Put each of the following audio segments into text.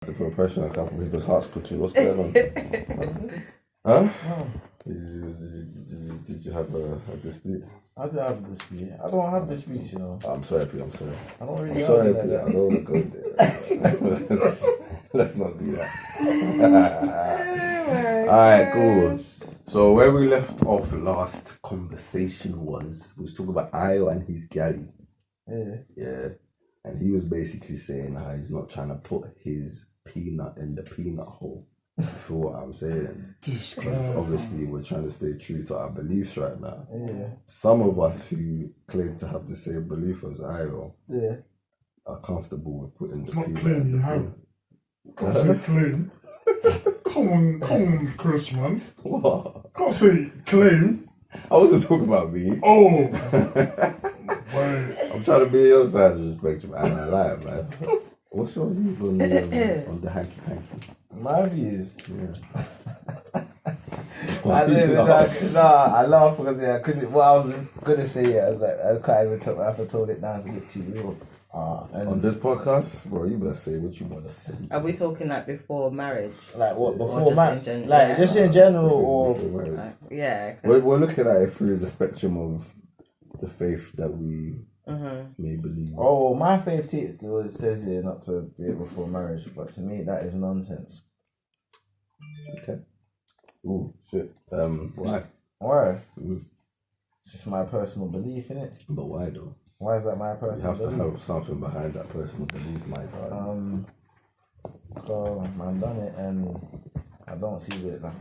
To put pressure on a couple of people's hearts quickly. What's going on? Huh? No. Did you have a dispute? I do have a dispute. I don't have disputes, you know. I'm sorry, P. I'm sorry. I don't really I'm sorry, like P. that. I don't want to go there. Let's not do that. Alright, cool. So where we left off last conversation was, we was talking about Ayo and his galley. Yeah. And he was basically saying how he's not trying to put his peanut in the peanut hole. You feel what I'm saying? Because obviously we're trying to stay true to our beliefs right now. Yeah. Some of us who claim to have the same belief as Ayo are comfortable with putting the Not peanut claim, in you the have. peanut. Can't say claim. Come on, Chris, man. What? Can't say claim. I wasn't talking about me. Oh. Wait. I'm trying to be on your side of the spectrum, and I lie, man. What's your views on the hanky panky? My views. Yeah. I laugh because what I was gonna say, I was like, I can't even talk. I have to tone it down to get too real. On this podcast, bro, you better say what you want to say. Are we talking like before marriage? Like what Or before just marriage? in gen- Like yeah. just in general, or Like, yeah. We're looking at it through the spectrum of the faith that we may believe. oh, my faith says here not to do it before marriage, but to me that is nonsense. Okay. Ooh, shit. Why? Why? It's just my personal belief, innit? But why though? Why is that my You personal have to belief? have something behind that personal belief, my God. So man done it, and I don't see it. Like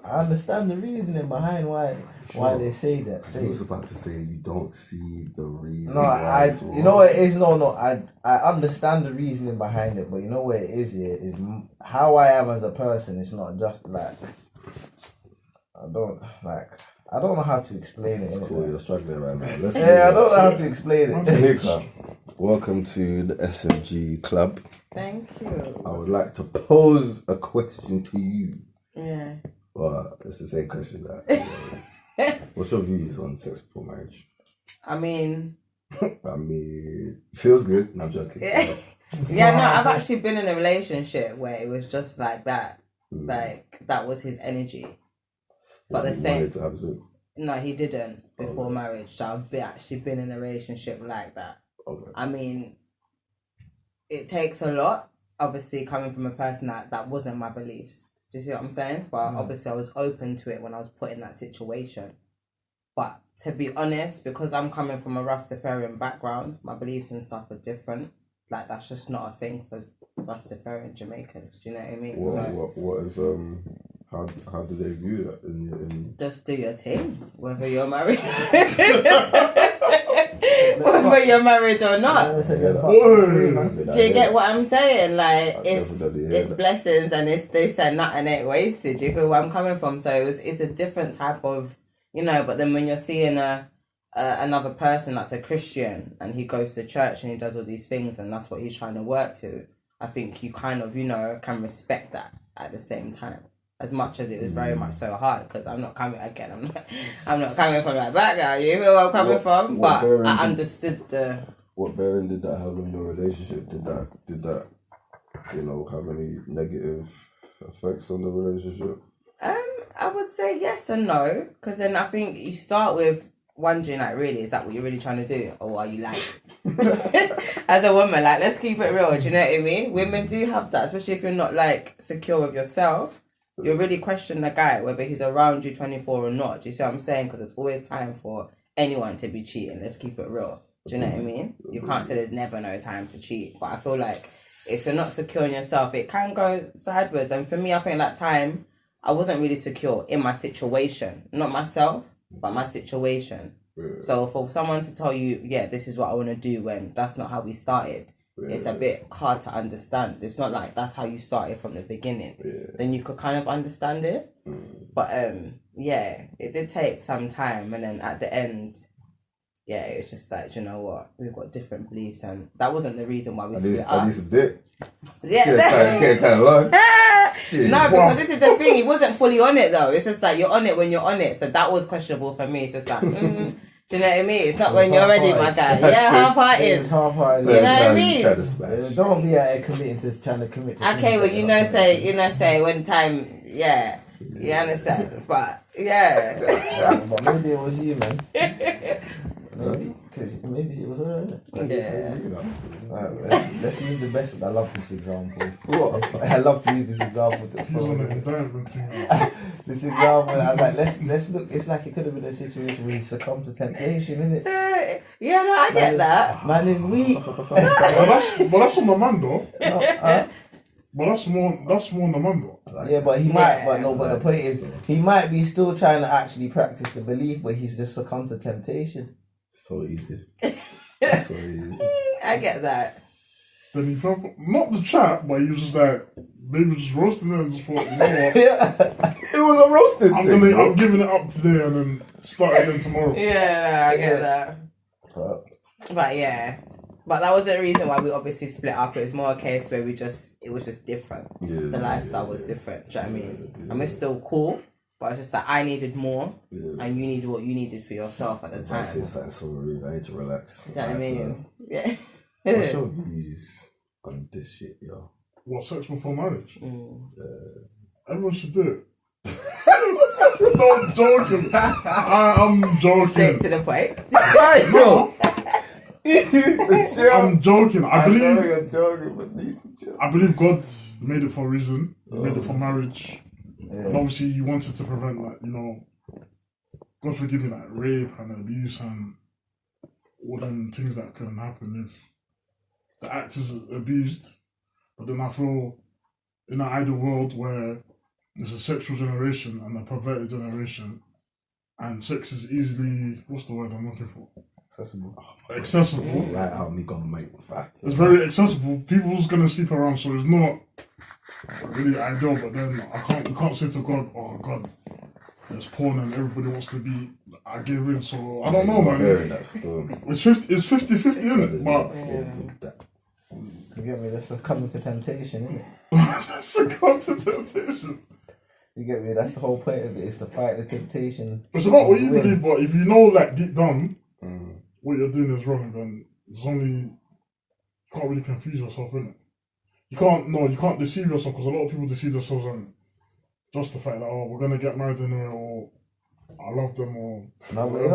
I understand the reasoning behind why they say that. I was about to say you don't see the reason. No, why it's you know wrong. what it is. No, I understand the reasoning behind it, but you know what it is. Here is how I am as a person. It's not just like I don't know how to explain it. Cool, you're struggling right now. Let's Yeah, I don't know how to explain it. Tanika, welcome to the SMG Club. Thank you. I would like to pose a question to you. Yeah. Well, it's the same question that. What's your views on sex before marriage? I mean, Feels good. No, I'm joking. yeah, no, I've actually been in a relationship where it was just like that. Like, that was his energy. But the You same. wanted to have sex. No, he didn't before marriage. So I've actually been in a relationship like that. Okay. I mean, it takes a lot, obviously, coming from a person that wasn't my beliefs. Do you see what I'm saying? But obviously I was open to it when I was put in that situation. But to be honest, because I'm coming from a Rastafarian background, my beliefs and stuff are different. Like, that's just not a thing for Rastafarian Jamaicans. Do you know what I mean? What is how do they view that in Just do your thing, whether you're married. Whether you're married or not. Do you get what I'm saying? Like, it's blessings, and they said nothing ain't wasted. You feel where I'm coming from? So it's a different type of, but then when you're seeing another person that's a Christian and he goes to church and he does all these things and that's what he's trying to work to, I think you kind of, can respect that at the same time. As much as it was very much so hard, because I'm not coming from that background. You know where I'm coming from, but I understood What bearing did that have on your relationship? Did that have any negative effects on the relationship? I would say yes and no, because then I think you start with wondering, like, really, is that what you're really trying to do, or are you like, as a woman, like, let's keep it real. Do you know what I mean? Women do have that, especially if you're not like secure with yourself. You really question the guy, whether he's around you 24 or not. Do you see what I'm saying? Because there's always time for anyone to be cheating. Let's keep it real. Do you know what I mean? You can't say there's never no time to cheat. But I feel like if you're not secure in yourself, it can go sideways. And for me, I think that time, I wasn't really secure in my situation. Not myself, but my situation. Yeah. So for someone to tell you, yeah, this is what I want to do, when that's not how we started, it's a bit hard to understand. It's not like that's how you started from the beginning. Yeah. Then you could kind of understand it. But yeah, it did take some time, and then at the end, yeah, it was just like, you know what, we've got different beliefs, and that wasn't the reason why we split up. At least a bit. Yeah, kind of low. No, because this is the thing. He wasn't fully on it though. It's just like you're on it when you're on it. So that was questionable for me. It's just like, do Do you know what I mean? It's not So when it's you're ready, half-hearted. my guy. Yeah, half-hearted. It's half-hearted. You know what I mean? Don't be out here committing to trying to commit to Okay, things well, that you you're know, not committed say when time, yeah. You understand? But, yeah. to. But maybe it was you, man. Maybe it was her. Yeah. Let's use the best. I love this example. What? I love to use this example. He's on the indictment thing. This example, I'm like, let's look. It's like it could have been a situation where he succumbed to temptation, isn't it? Yeah, no, I get that. Man is weak. But that's on the man though. No, But that's more on the man though. yeah, but he might. But no. But the point is, he might be still trying to actually practice the belief, but he's just succumbed to temptation. So easy. So easy. I get that. Then he fell for, not the trap, but he was just like maybe just roasting it and just thought, you know what? Yeah. It was a roasted I'm thing. I'm giving it up today and then start again tomorrow. Yeah, no, I get that. But But yeah. But that was the reason why we obviously split up. It was more a case where it was just different. The lifestyle was different. Do you know what I mean? And we're still cool, but it's just that I needed more and you needed what you needed for yourself at the time. I say something so rude. I need to relax. Do you know what I mean? Yeah. What's your views on this shit, yo? What, sex before marriage? Everyone should do it. No, I'm joking. I'm joking. Straight to the point. No, I'm I'm joking. I believe you're joking, but need to chill. I believe God made it for a reason. He made it for marriage. And obviously he wanted to prevent, like, you know, God forgive me, like rape and abuse and all them things that can happen if the act is abused. But then I feel in an ideal world where there's a sexual generation and a perverted generation and sex is easily, what's the word I'm looking for? Accessible. Right out me God, mate. Fact. It's very accessible. People's gonna sleep around, so it's not really ideal. But then you can't say to God, "Oh God, there's porn and everybody wants to be." I gave in, so I don't know, man. Hearing that still. It's 50-50, isn't it? But you get me? That's succumbing to temptation, isn't it? succumb to temptation. You get me? That's the whole point of it. Is to fight the temptation. It's about what you believe, but if you know, like deep down, what you're doing is wrong, then it's only you can't really confuse yourself, innit? You can't deceive yourself because a lot of people deceive themselves and justify that, oh, we're gonna get married anyway, or I love them, or No, but you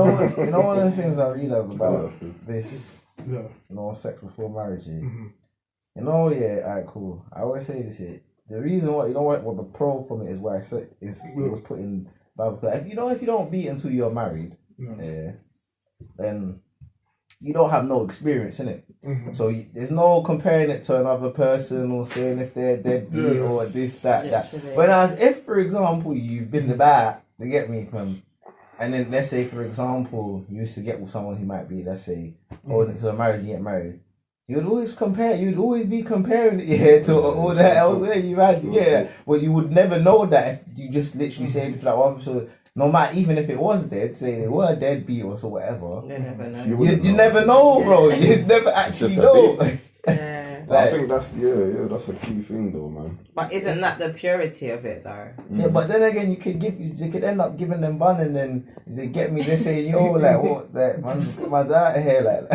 know one of the things I realized about this, yeah, sex before marriage. Alright, cool. I always say this here. The reason why, what the pro from it is why I said is it was put in Bible. If you don't beat until you're married, then you don't have no experience in it. So there's no comparing it to another person or saying if they're deadbeat or this, that. Whereas if, for example, you've been the bat, they get me from, and then let's say, for example, you used to get with someone who might be, let's say, going into a marriage, you get married. You'd always be comparing it to all that else you had to get. But you would never know that if you just literally say it like one. So no matter, even if it was dead, say they were deadbeat or so whatever. You never know. You never know, bro. You never actually know. I think that's a key thing though, man. But isn't that the purity of it though? Yeah, but then again, you could end up giving them bun and then they get me. They say, yo, like what? That man's out here, like.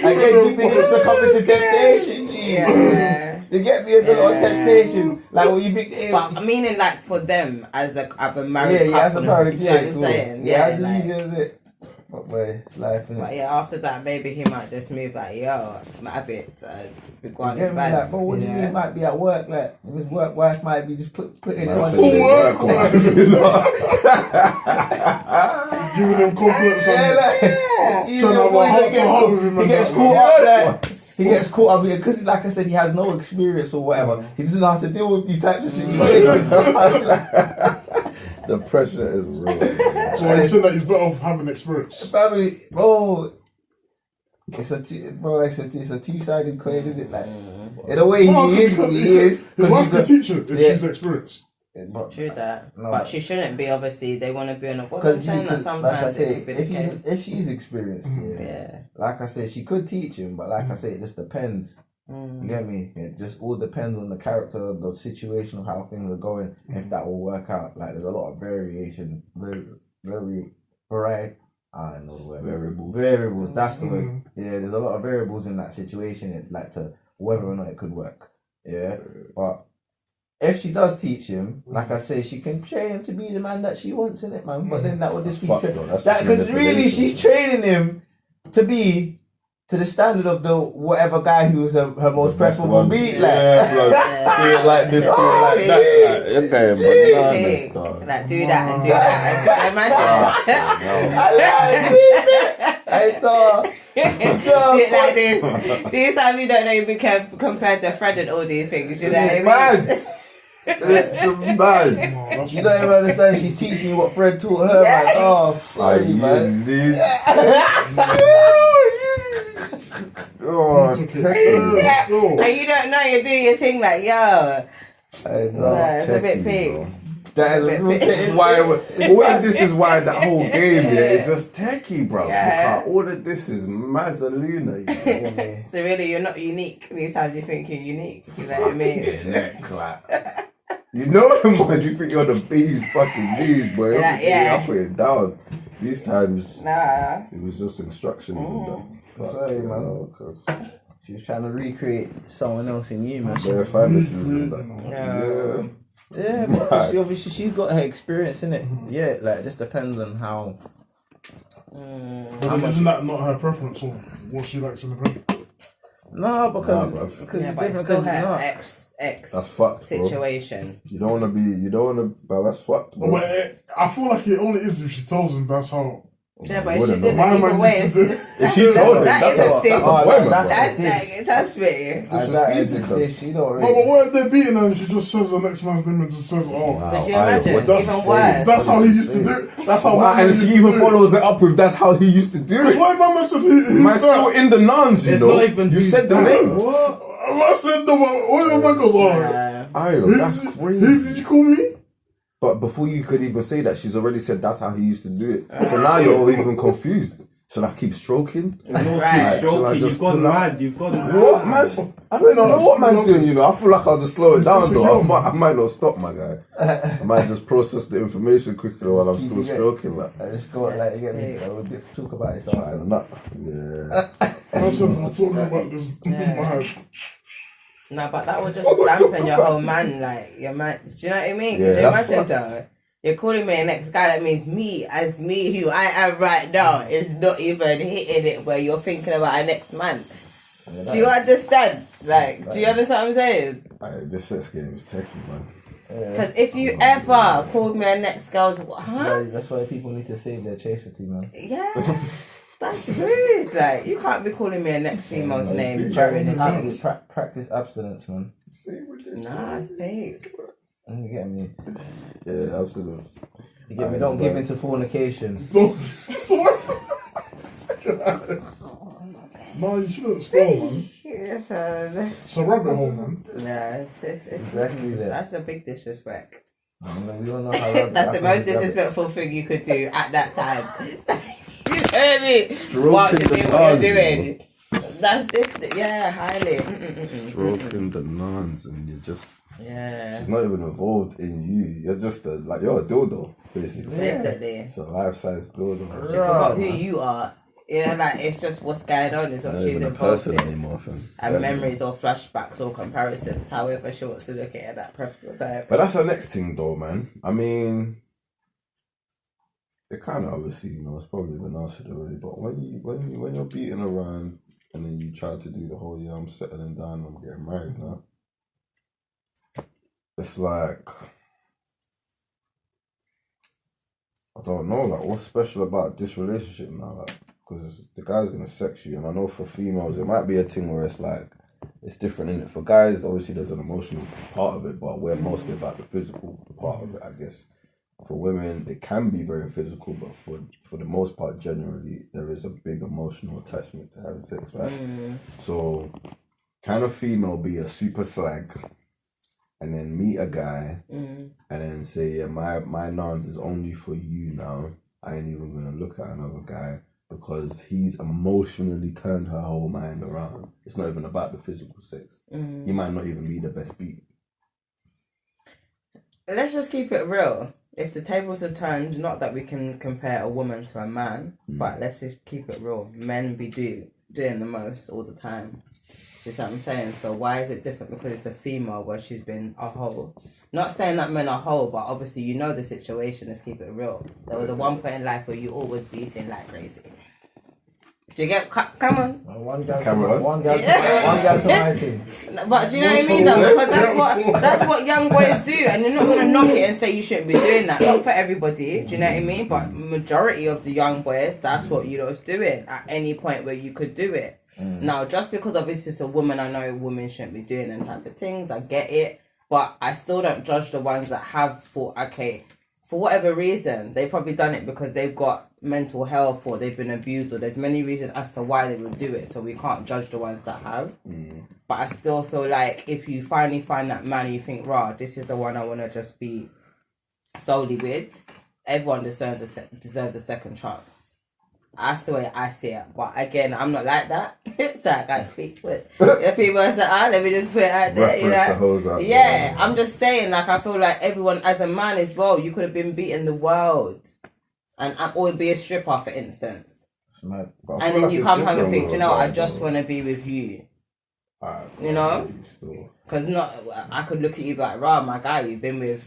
Again, giving it succumbing to temptation, G. Yeah. You get me? There's a lot of temptation. Like what you think. But meaning like for them as a married couple. As a marriage, you know what I'm saying? as easy as it. But boy, it's life, innit? But yeah, after that, maybe he might just move like, yo, have it. Be going get me? Like, but what do you mean? Might be at work, like his work wife might be just putting it on. Giving them compliments. He gets caught up. He gets caught up because, like I said, he has no experience or whatever. He doesn't know how to deal with these types of situations. The pressure is real. So he said that he's better off having experience. Family, bro. It's a two-sided coin, isn't it? Like, in a way, he is. His wife can teach him if she's experienced. True that, but she shouldn't be. Obviously, they want to be on a. Well, I'm saying that sometimes like I say, it could be the case. if she's experienced, like I said, she could teach him, but like I say, it just depends. You get me? It just all depends on the character, the situation of how things are going, if that will work out. Like there's a lot of variation, very varied. I don't know the word. Variables. That's the word. Yeah, there's a lot of variables in that situation. It like to whether or not it could work. Yeah, but if she does teach him, like I say, she can train him to be the man that she wants in it, man. But then that would just be because really she's training him to be to the standard of the whatever guy who's her most preferable beat, like. Yeah, bro. Do it like this, do it like that. Like, like do that and do that. I thought. Do it like this. These times you don't know you be compared to Fred and all these things. You know what I mean? It's mad. You don't even understand. She's teaching you what Fred taught her. Yeah. Like, oh, sorry, man. Oh, and you don't know you're doing your thing like, yo. It's a bit big. This is why the whole game, it's just techie, bro. Yeah. All of this is Mazzaluna. So really, you're not unique. These times you think you're unique. You know what I mean? You know them ones you think you're the bees, fucking bees, boy. Up and down. These times, it was just instructions and that. Sorry, man. Because she was trying to recreate someone else in you, man. Bare fantasies and that. Yeah, but obviously she's got her experience in it. Yeah, like it just depends on how. Isn't that not her preference or what she likes in the bed? No, because it's different. Still her ex that's fucked, situation. Bro. You don't want to, bro. That's fucked, bro. But I feel like it only is if she tells him that's how. Yeah, but if she did it either way, if she told him, that is a sin. Trust me. You don't really. But what if they're beating her and she just says the next man's name and just says, "Oh, wow, could you imagine? Even worse. That's how he used to do it. That's how." And she even follows it up with, "That's how he used to do it." Why man said he still in the nuns, you know? You said the name. What? I said no. What your man goes, that's crazy. Did you call me? But before you could even say that, she's already said that's how he used to do it. So now you're even confused. Should I keep stroking? You've gone mad. What, man? I don't know what man's doing, you know. I feel like I'll just slow it down, though. I might not stop, my guy. I might just process the information quicker while I'm still stroking, like. I just go, like, you get me? We'll talk about it sometimes. I'm talking about this. No, but that would just dampen your whole man, like your man. Do you know what I mean? Could you imagine though? You're calling me an ex-guy, that means me who I am right now is not even hitting it where you're thinking about an ex-man. Do you understand? Like, do you understand what I'm saying? This sex game is techie, man. Because if you ever called me an ex-girl, that's why people need to save their chastity, man. Yeah. That's rude. Like, you can't be calling me a next female's name during the thing. Practice abstinence, man. Nah, it's fake. You get me? Yeah, absolutely. You get me? Don't give into fornication. No, you shouldn't stole, man. It's a rabbit hole, man. Yeah, it's exactly that. That's a big disrespect. We don't know how that's the most disrespectful thing you could do at that time. You know what I mean? What you're doing. That's this, highly. Stroking the nuns and you're just... Yeah. She's not even involved in you. You're just you're a dildo, basically. Basically. It's a life-size dildo. You forgot who you are. Yeah, like, it's just what's going on is what she's involved in. Anymore, and memories or flashbacks or comparisons, however she wants to look at it at that preferable time. But that's her next thing though, man. I mean... It kind of obviously, you know, it's probably been answered already, but when you're beating around and then you try to do the whole, I'm settling down, I'm getting married now. It's like, I don't know, like, what's special about this relationship now? Like, because the guy's gonna sex you, and I know for females it might be a thing where it's like, it's different, innit? For guys, obviously there's an emotional part of it, but we're mostly about the physical part of it, I guess. For women, it can be very physical, but for the most part, generally, there is a big emotional attachment to having sex, right? So, can a female be a super slag and then meet a guy and then say, yeah, my nons is only for you now. I ain't even going to look at another guy because he's emotionally turned her whole mind around. It's not even about the physical sex. He might not even be the best beat. Let's just keep it real. if the tables are turned, not that we can compare a woman to a man, but let's just keep it real. Men be doing the most all the time. You see what I'm saying? So why is it different because it's a female where she's been a hoe? Not saying that men are hoe, but obviously you know the situation. Let's keep it real. There was a one point in life where you always beating like crazy. Do you get? Come on. One guy to my team. But do you know what I mean though? Because that's what young boys do, and you're not gonna knock it and say you shouldn't be doing that. Not for everybody. Do you know what I mean? But majority of the young boys, that's what you lot's doing at any point where you could do it. Now, just because obviously it's a woman, I know women shouldn't be doing them type of things. I get it, but I still don't judge the ones that have thought, okay, for whatever reason, they've probably done it because they've got mental health or they've been abused or there's many reasons as to why they would do it. So we can't judge the ones that have. But I still feel like if you finally find that man and you think, rah, this is the one I want to just be solely with, everyone deserves a second chance. That's the way I see it. But again, I'm not like that. So I can't speak for it. If people say, let me just put it out there, you know. Yeah, I'm just saying, like, I feel like everyone, as a man as well, you could have been beating the world. And or be a stripper, for instance. And then like you come home and think, you know, I just want to be with you. You know? Because I could look at you like, rah, my guy, you've been with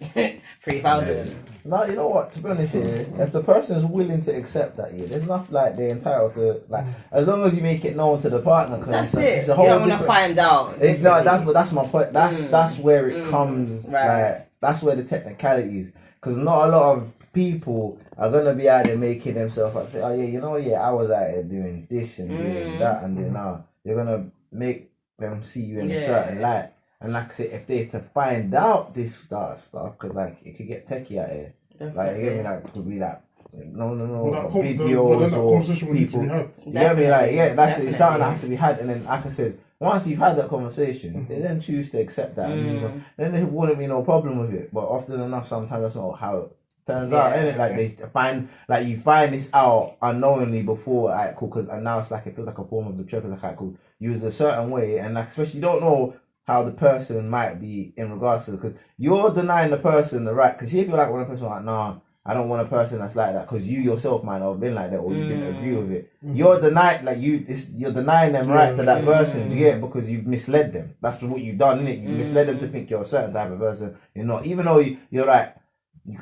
3,000. No, you know what? To be honest, if the person is willing to accept that, there's nothing like they're entitled to, like, as long as you make it known to the partner. That's it. It's a whole you don't want to find out. That's my point. That's where it comes. Right. Like, that's where the technicality is. Because not a lot of people are gonna be out there making themselves like say, oh yeah, I was out there doing this and doing that, and then now you're gonna make them see you in a certain light. And like I said, if they to find out this stuff, because like it could get techie out here. Like you get me, like could be like no, videos or people. You get me, like that's it's something that has to be had. And then like I said, once you've had that conversation, they then choose to accept that. And move on. Then there wouldn't be no problem with it. But often enough, sometimes that's not how it turns out, innit? Like they find, like you find this out unknowingly before, alright, cool. And now it's like it feels like a form of betrayal. Because like, cool, you was a certain way, and like especially you don't know how the person might be in regards to, because you're denying the person the right. Because if you're like one person like, nah, I don't want a person that's like that, because you yourself might not have been like that, or you didn't agree with it. You're denying, like you're denying them right to that person. Do you get it? Because you've misled them. That's what you've done, innit? You misled them to think you're a certain type of person. You're not, even though you're like.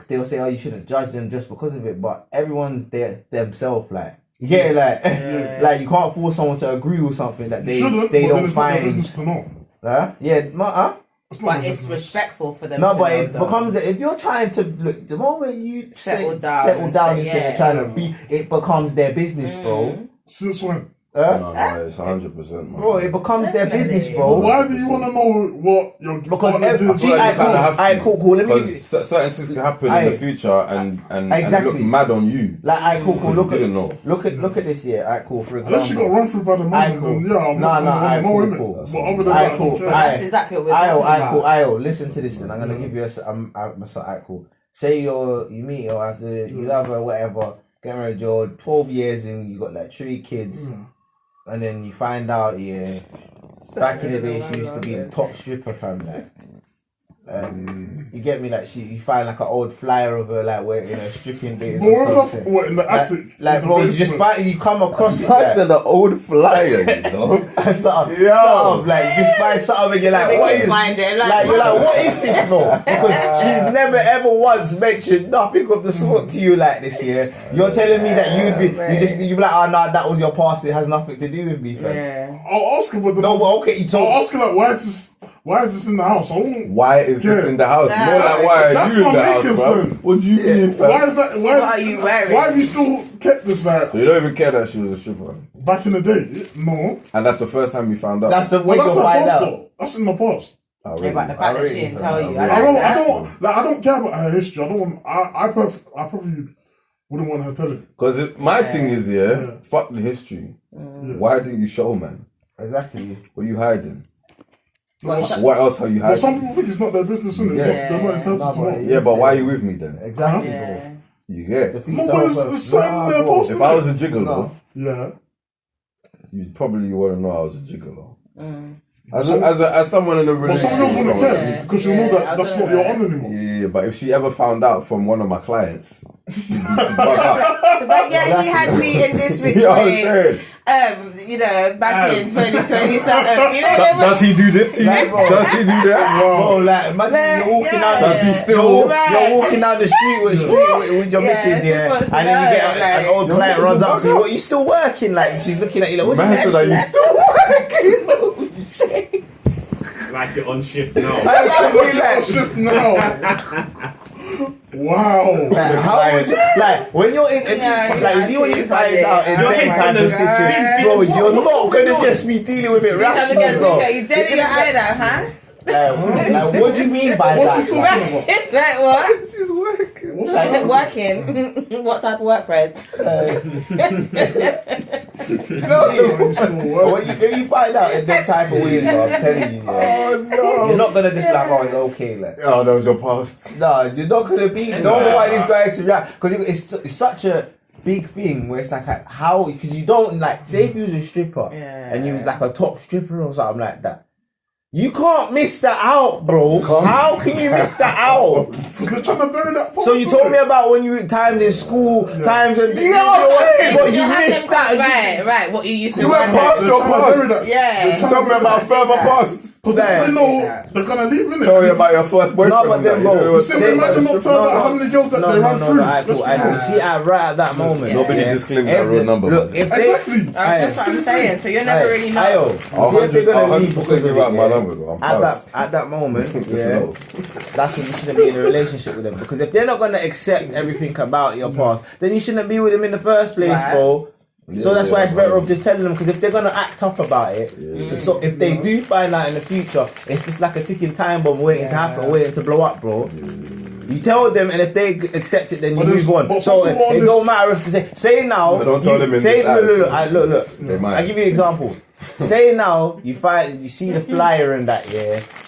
They'll say, oh, you shouldn't judge them just because of it, but everyone's there themselves, like, like you can't force someone to agree with something that they don't find. Business to know. But it's respectful for them. No, but it becomes if you're trying to look, the moment you settle down and say you're trying to be, it becomes their business, bro. Since when? No, it's 100%, man. Bro, it becomes their business, bro. Why do you want to know what your partner did? Cool. Let me give you certain things can happen in the future and look mad on you. Like, cool. Look at this year. Alright, cool. For example, unless you got run through by the man, then I'm not cool. But other than that, cool. That's exactly what we're talking about. Cool. Listen to this, and I'm gonna give you a cool. Say you meet her after you love her, whatever. Get married, you're 12 years and you got like 3 kids. And then you find out, back in the day, she used to be the top stripper, fam. Like, you get me? Like, you find like an old flyer of her, like, where stripping days. What in the attic? Like, bro, you come across it. That's an old flyer, you know. Something, like, you just find something and you're like, what is? You're like, what is this, bro? Because she's never ever once mentioned nothing of the sort to you like this year. You're telling me that you'd be like, oh no, that was your past. It has nothing to do with me, fam. Yeah. I'll ask her, but I'll ask her like, why is this in the house? Why is this in the house? More like, why are you in the house, bro? What do you mean, fam? Why is that? What are you wearing? Why have you still kept this like? So you don't even care that she was a stripper? Back in the day, no. And that's the first time you found out? That's the way to find out. That's in the past. Oh, really? But the fact that she didn't tell you, I don't care about her history. I probably wouldn't want her telling. Because my thing is, fuck the history. Why didn't you show, man? Exactly. What are you hiding? What else are you hiding? But some people think it's not their business, isn't it? They're not entitled to know. Yeah, but why are you with me then? Exactly, bro. You get it? If I was a gigolo, yeah, you probably want to know I was a gigolo. As someone in a But relationship. some girls wouldn't care because you know Yeah, I that that's don't not know. your on anymore. Yeah, but if she ever found out from one of my clients, she'd bug out. So, but yeah, he had me in this week's You know what I'm saying? back in 2020 something. You know what I mean? Does he do this to you? Like, bro. Does he do that? Bro, like, imagine you're walking down the Does he street. still? You're walking down the street with your missus, she yeah, wants to and then you know, get like- an old Your client missus runs will up bug to you. out. What, you still working? Like, she's looking at you like, what Man said, are you still working? Like you're on shift now. I should be like, Shift now. Wow. like, how would, like, when you're in, like, you see when you find out in Your them head's type gonna of situation, spin. bro, you're not gonna just be dealing with it rationally, bro. You dead in your eye now, huh? Like, what do you mean by What's he that? talking about? Like what? She's working. What's Like, that? Working? What type of work, Fred? If you find out in them type of ways, bro, I'm telling you, yeah, you're not gonna just be like, oh, it's okay, like. Oh, that was your past. No, you're not gonna be. No one is going to react because it's such a big thing where it's like how because you don't like say if you was a stripper and you was like a top stripper or something like that. You can't miss that out, bro. How can you miss that out? Because they're trying to bury that past. So you told me about when you times in school, times and You know what I'm saying? but you had missed them- that. Right. What you used to You went want. past your past. Yeah. Tell me about further past. Because they know they're gonna leave, innit? Tell me about your first boyfriend. No, but then, and that. bro, You know The what same I'm saying? imagine not telling that how many girls that they ran through. Alright, cool. I know. You see, right at that moment, Nobody disclaimed that real number. Look, if they, Exactly. That's what I'm saying. So you never really know. Ayo, see if they're gonna leave because of give out it, my yeah, number, though. I'm proud. at that moment, Listen yeah, up. that's when you shouldn't be in a relationship with them. Because if they're not gonna accept everything about your past, then you shouldn't be with them in the first place, Right. bro. So that's why it's better right. off just telling them, because if they're gonna act up about it, so if they do find out in the future, it's just like a ticking time bomb waiting to happen, waiting to blow up, bro. You tell them, and if they accept it, then you But move on. but So some people on it this- don't matter if to say now. But don't tell them in say this look. They might. I give you an example. Say now you see the flyer in that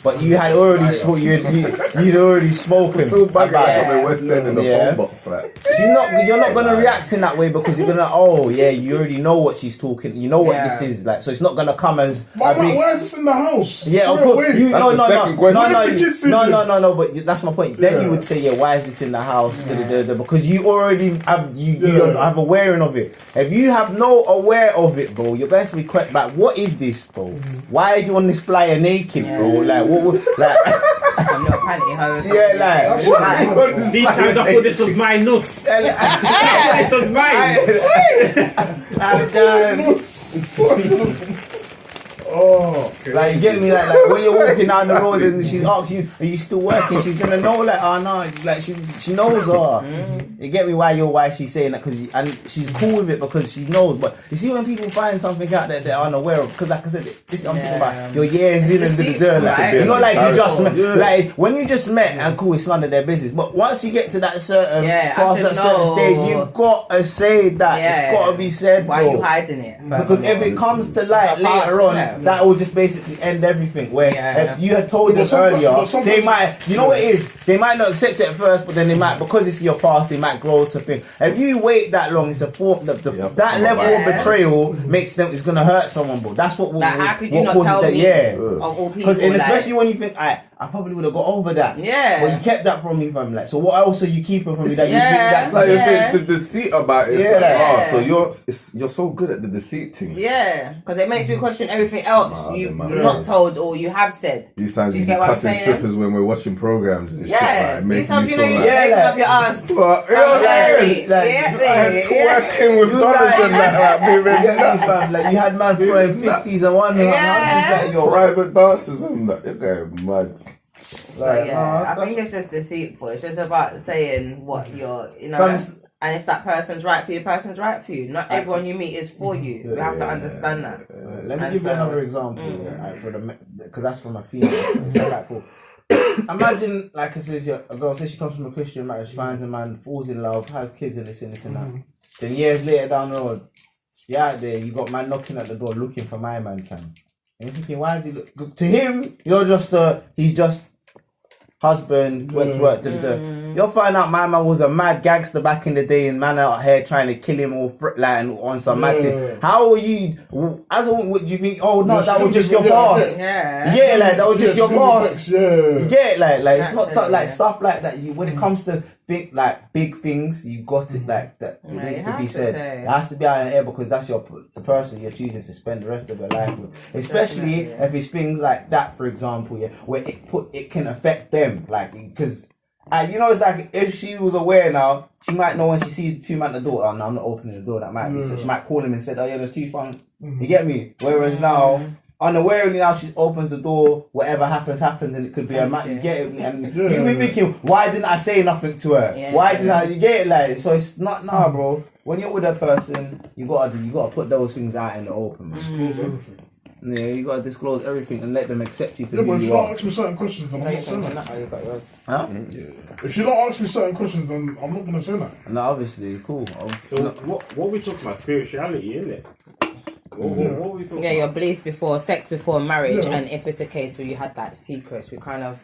but you had already you'd already spoken. Still bug out about from it. the West End in the Yeah. phone box, like. So you're not gonna react in that way because you're gonna you already know what she's talking. You know what this is like, so it's not gonna come as But I'm like, why is this in the house? yeah, of Throw it course. away. You, That's no, the no, second no, question. no, Let no, the kids see no, this. no. But that's my point. Then you would say, why is this in the house? Because you already have you don't have awareness of it. If you have no aware of it, bro, you're going to be quite like, what is this, bro? Why is you on this flyer naked, bro? Like what? Like I'm not pantyhose. yeah, like. These times I thought this was my nuts. This was mine. I'm done. Oh, like you get me, like when you're walking down the road and she's asking you, "Are you still working?" She's gonna know, like, oh no, like she knows, You get me why she's saying that and she's cool with it because she knows. But you see when people find something out that they're unaware of, because like I said, this I'm talking about your years in and like right? it's not like you just met, Yeah. like when you just met and cool, it's none of their business. But once you get to that certain Yeah, past I that should certain know. stage, you've got to say that. Yeah. It's got to be said. Why are bro. you hiding it? Because if it comes to light Apart later from on, that. that will just basically end everything. Where Yeah. if you had told them But sometimes- earlier, but sometimes- they might, you know what it is? They might not accept it at first, but then they might, because it's your past, they might grow to think. If you wait that long, it's a form. That level of betrayal makes them. It's gonna hurt someone, bro. That's what. Like, how could you what not causes tell that? me Yeah. of all people? Because especially like, when you think, I probably would have got over that. Yeah. But you kept that from me, fam. Like, so what else are you keeping from me that you Yeah. think that's It's like Yeah. it's the deceit about it. It's Yeah. like, Yeah. so you're so good at the deceit thing. yeah, because it makes me question everything else Nah, you've man. not told or you have said. These times Do you you be get what I'm cussing saying? strippers when we're watching programs and shit. Yeah, Like, these times you know you feel should Yeah, open like- up your ass. But, you know what I'm saying? Twerking with dollars and that, like, moving Like you had man throwing 50s and one. Yeah. Like, yo, private dances and that. You're going mad. So yeah, I think it's just deceitful. It's just about saying what you're, Fam, and if that person's right for you, the person's right for you. Not everyone you meet is for you. You have to understand that. Let me And give you so- another example, because that's from a female. It's like cool. Imagine, like, a girl says she comes from a Christian marriage, finds a man, falls in love, has kids, and this and this and that. Then years later down the road, you're out there, you got man knocking at the door looking for my man, Cam. And you're thinking, why is he look? To him, you're just he's just husband, went to work, you'll find out my man was a mad gangster back in the day and man out here trying to kill him or and on some mad thing. How are you, as a woman, you think, oh no, that was just your past. Yeah, like that was just your past. You get it, like it's not like stuff like that. You when it comes to big things, you got it like that. It needs to be said. It has to be out in the air because that's the person you're choosing to spend the rest of your life with. Especially if it's things like that, for example, where it can affect them, like because. You know, it's like if she was aware now, she might know when she sees two men at the door. Oh no, I'm not opening the door. That might be. So she might call him and say, "Oh yeah, there's two phones." You get me? Whereas now, unawarely now, she opens the door. Whatever happens, and it could be a man. You get it? And you'll be thinking, why didn't I say nothing to her? Why didn't I? You get it? Like so, it's not now, bro. When you're with a person, you gotta put those things out in the open. Disclose everything. Yeah, you gotta disclose everything and let them accept you for but who if you you don't are. ask me certain questions, I'm not saying that. Huh? If you don't ask me certain questions, then I'm not gonna say that. No, obviously, cool. So what are we talking about? Spirituality, isn't it? What are we talking about? Your beliefs before sex, before marriage, and if it's a case where you had like secrets, we kind of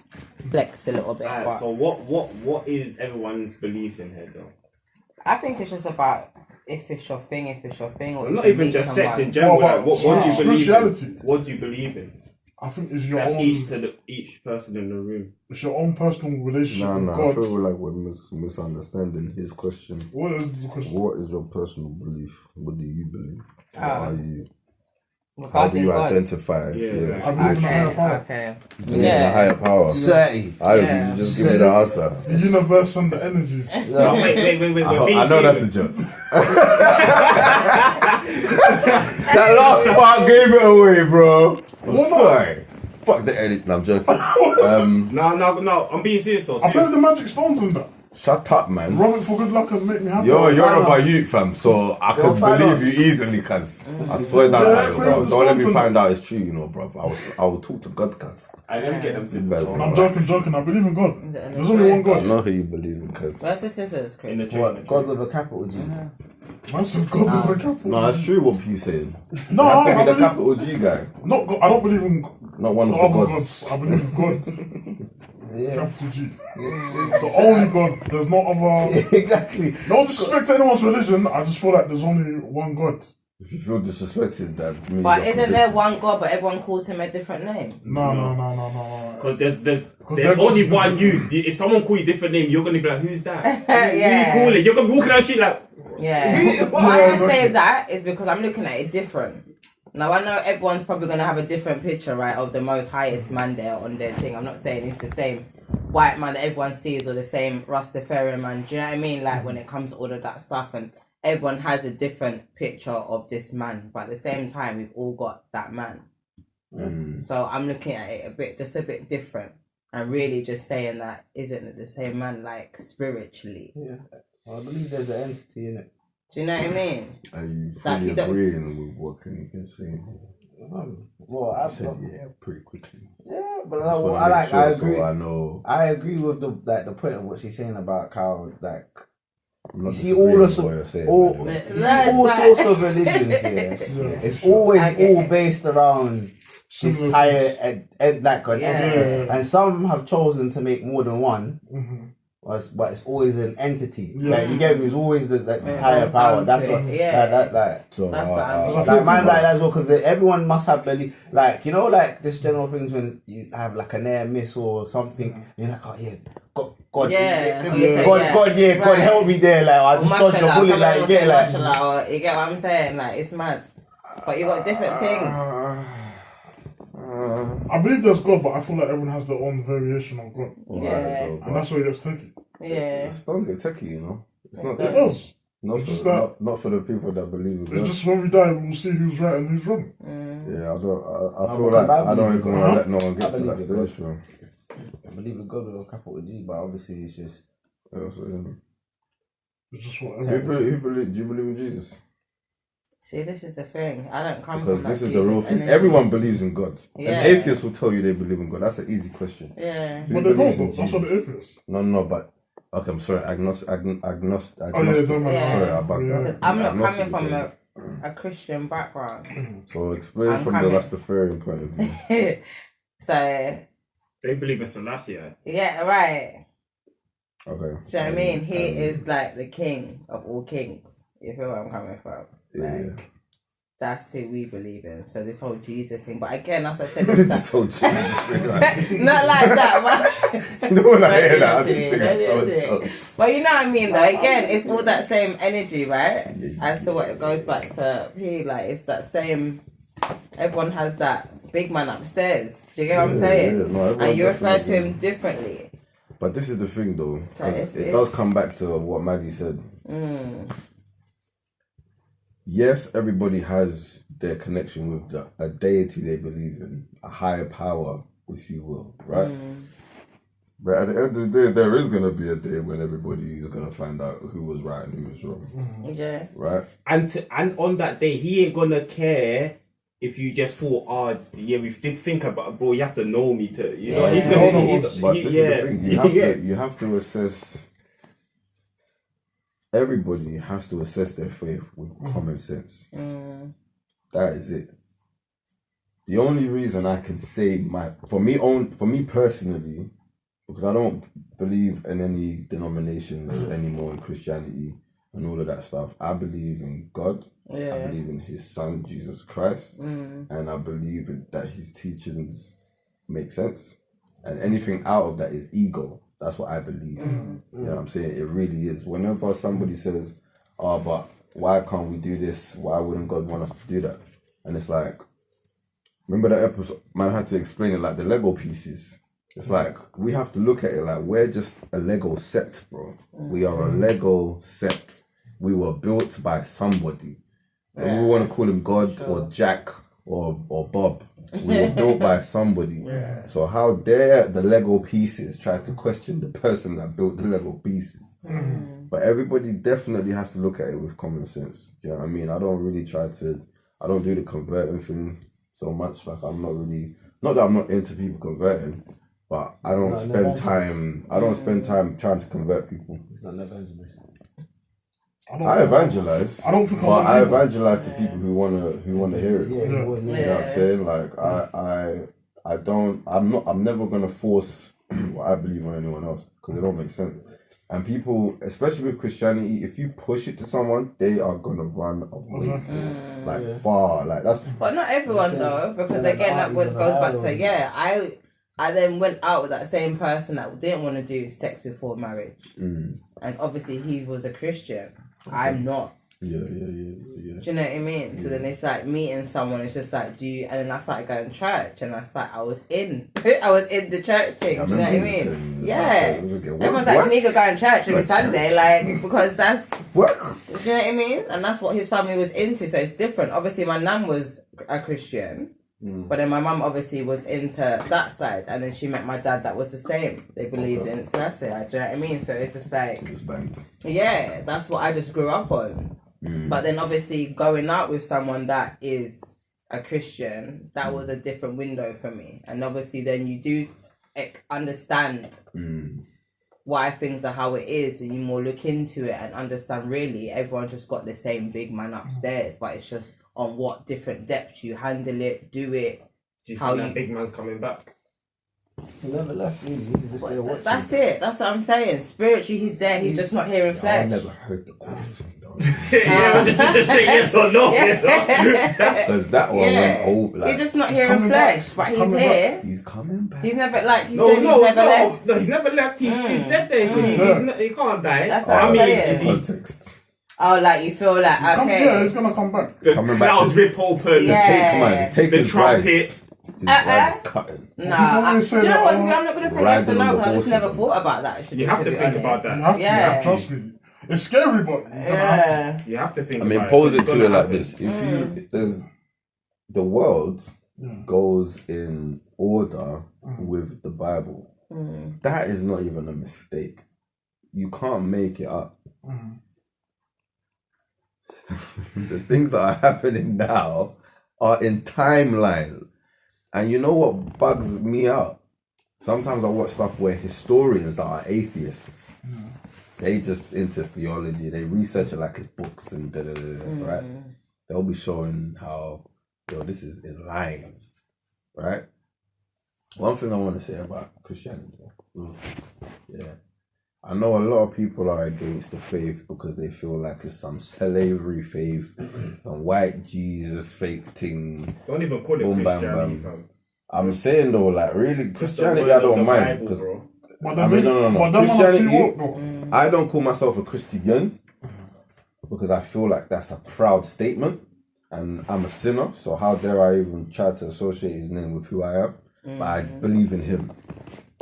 flex a little bit. Right, so what is everyone's belief in here though? I think it's just about if it's your thing, or Not you even meet just someone. sex in general. Like, what do you believe in? Spirituality. What do you believe in? I think it's your That's own. each person in the room. It's your own personal relationship with I God. feel like we're misunderstanding his question. What is the question? What is your personal belief? What do you believe? What are you? How do Regarding you God. identify? Yeah. I believe in a higher power. Okay. In a higher power. 30. You just give me the answer. The universe and the energies. No, wait. I know that's a joke. That last part gave it away, bro. I'm sorry. Fuck the edit. No, I'm joking. No, I'm being serious though. I play the magic stones in that. Shut up, man. Rub it for good luck and make me happy. You're about you, fam. So I can believe you easily, cuz I swear that, bro. Don't let me find out it's true, you know, bro. I will talk to God, cuz. I never get them sisters. I'm joking. I believe in God. There's only one I God. know who you believe in, cuz. Where's the scissors, Chris? In the What? train. God with a capital G. Man says God with a capital. No, that's true what he's saying. No, I I think the believe capital G guy. not God. I don't believe in Not one of the the other gods. gods. I believe in God. Capital G. The only God. There's no other. Exactly. No disrespect to anyone's religion. I just feel like there's only one God. If you feel disrespected, that means But you're isn't there convicted. one God, but everyone calls him a different name? No. Because there's they're only gods. one you. If someone call you a different name, you're gonna be like, who's that? Yeah. Who you calling? You're gonna be walking around shit like. Yeah. Why I say that is because I'm looking at it different. Now I know everyone's probably gonna have a different picture, right, of the most highest man there on their thing. I'm not saying it's the same white man that everyone sees or the same Rastafarian man. Do you know what I mean? Like when it comes to all of that stuff, and everyone has a different picture of this man, but at the same time we've all got that man. So I'm looking at it a bit different, and really just saying that isn't it the same man, like spiritually. Yeah. I believe there's an entity in it. Do you know what I mean? Are you Like, fully you don't- agreeing with what you can say? Well, I I've said yeah pretty quickly. yeah, but Just wanna I make sure agree. So I know. I agree with the point of what she's saying about how I'm you not see disagreeing all with the what you're saying, all by the way. you see all sorts of religions here. It's always all based around this Similar higher like an Yeah. entity, and some have chosen to make more than one. But it's always an entity. Like you get me. It's always this higher power. That's what. So, That's what I'm Like man like that as well, because everyone must have belief. Like you know, like just general things when you have like a near miss or something. You're like, oh yeah, God, Yeah. God, Or you say, God, God, help me there. Like I just dodged the Mashallah, bullet. someone Like will you say get like. mashallah, or you get what I'm saying? Like it's mad, but you got different things. I believe there's God, but I feel like everyone has their own variation of God. Yeah. And that's where it gets tricky. Yeah. It's don't get techie, you know. It's not. It does. Not It's just for, that- not for the people that believe in It's God. just when we die, we'll see who's right and who's wrong. Yeah, I feel because like I I don't believe even in want God. to let no one get I to that believe in stage, man. I believe in God with a capital G, but obviously it's just. Yeah, so, yeah. It's just what Do you believe in Jesus? See, this is the thing. I don't come Because from this that is the real Jesus thing. energy. Everyone believes in God. Yeah. An atheist will tell you they believe in God. That's an easy question. Yeah. But they believes don't, in though. That's what Jesus? the atheists. No, but okay, I'm sorry. Agnostic. Oh, yeah, don't matter. Yeah. Sorry about Yeah. that. I'm not Agnostic coming will from tell you. a Christian background. So explain I'm from coming. the Rastafarian point of view. So They believe in Selassie. Yeah, right. Okay. Do you know what I mean? He is like the king of all kings. You feel where I'm coming from? Yeah. That's who we believe in. So this whole Jesus thing. But again, as I said, it's This whole Jesus thing, right? not like that, You know when I hear that, I Don't just do think it, it's don't so do it. jokes. But you know what I mean, though. Again, it's all that same energy, right? Yeah. As to what it goes back to he, like it's that same. Everyone has that big man upstairs. Do you get what I'm saying? Yeah, no, everyone And you refer to definitely- him differently. But this is the thing, though. 'Cause It's- it does come back to what Maddie said. Yes, everybody has their connection with a deity they believe in, a higher power, if you will, right? But at the end of the day, there is going to be a day when everybody is going to find out who was right and who was wrong, Yeah. right? And on that day, he ain't gonna care if you just thought, we did think about it, bro. You have to know me to, you know. He's gonna, But this is the thing. You have to assess. Everybody has to assess their faith with common sense. That is it. The only reason I can say for me personally, because I don't believe in any denominations anymore in Christianity and all of that stuff. I believe in God. Yeah. I believe in His Son Jesus Christ, and I believe that His teachings make sense. And anything out of that is ego. That's what I believe. You know what I'm saying? It really is. Whenever somebody says, but why can't we do this? Why wouldn't God want us to do that? And it's like, remember that episode? Man had to explain it like the Lego pieces. It's like, we have to look at it like we're just a Lego set, bro. We are a Lego set. We were built by somebody. Whether we want to call him God or Jack or Bob. We were built by somebody. So how dare the Lego pieces try to question the person that built the Lego pieces? But everybody definitely has to look at it with common sense. Do you know what I mean? I don't really I don't do the converting thing so much. Like I'm not really, not that I'm not into people converting, but I don't spend time trying to convert people. He's not an evangelist. I evangelize. I don't think but I evangelize to people who wanna hear it. Yeah, You know what I'm saying? Like I'm never gonna force what I believe on anyone else because it don't make sense. And people, especially with Christianity, if you push it to someone, they are gonna run away, far. Like that's. But not everyone though, because again that goes back to I then went out with that same person that didn't want to do sex before marriage, and obviously he was a Christian. I'm not. Yeah. Do you know what I mean? So then it's like meeting someone. It's just like, and then I started going to church, and I was in the church thing. Do you know what I mean? Yeah. Everyone's like, you need to go to church every Sunday, like because that's work. Do you know what I mean? And that's what his family was into. So it's different. Obviously, my nan was a Christian. But then my mum obviously was into that side, and then she met my dad that was the same. They believed in Selassie, do you know what I mean? So it's just like, yeah, that's what I just grew up on. But then obviously going out with someone that is a Christian, that was a different window for me. And obviously then you do understand why things are how it is, and you more look into it and understand really everyone just got the same big man upstairs, but it's just on what different depths you handle it, do it. Do you think that big man's coming back? He never left, really. He's just there watching. That's it. That's what I'm saying. Spiritually, he's there. He's just not here in flesh. I never heard the question. Just a straight yes or no. Because that one went over. Like, he's just not here in flesh, but he's here. He's coming back. He's never he's never left. No, he's never left. He's dead there because he can't die. That's what I'm saying. Context. Oh, like you feel like okay. He's gonna come back. The Coming back clouds to- rip open. Take The his trumpet. rides. His rides cutting. Nah, do you know what? I'm not gonna say yes or no because I just never horses. thought about that. You have to think about You that. have to. Yeah. Trust me. It's scary, but you're gonna have to. You have to think I about mean, it. pose it It's to gonna it like happen. this: if the world goes in order with the Bible, that is not even a mistake. You can't make it up. The things that are happening now are in timeline, and you know what bugs me out? Sometimes I watch stuff where historians that are atheists, they just into theology, they research it like it's books and right? They'll be showing how, this is in line, right? One thing I want to say about Christianity, yeah, I know a lot of people are against the faith because they feel like it's some slavery faith, some white Jesus fake thing. Don't even call it Boom, bam, Christianity, bam. fam. I'm saying though, like really, Just the Christianity word I of don't the mind Bible, because bro. But I mean, no. But them are not too Christianity, woke though. I don't call myself a Christian because I feel like that's a proud statement, and I'm a sinner. So how dare I even try to associate his name with who I am? But I believe in him.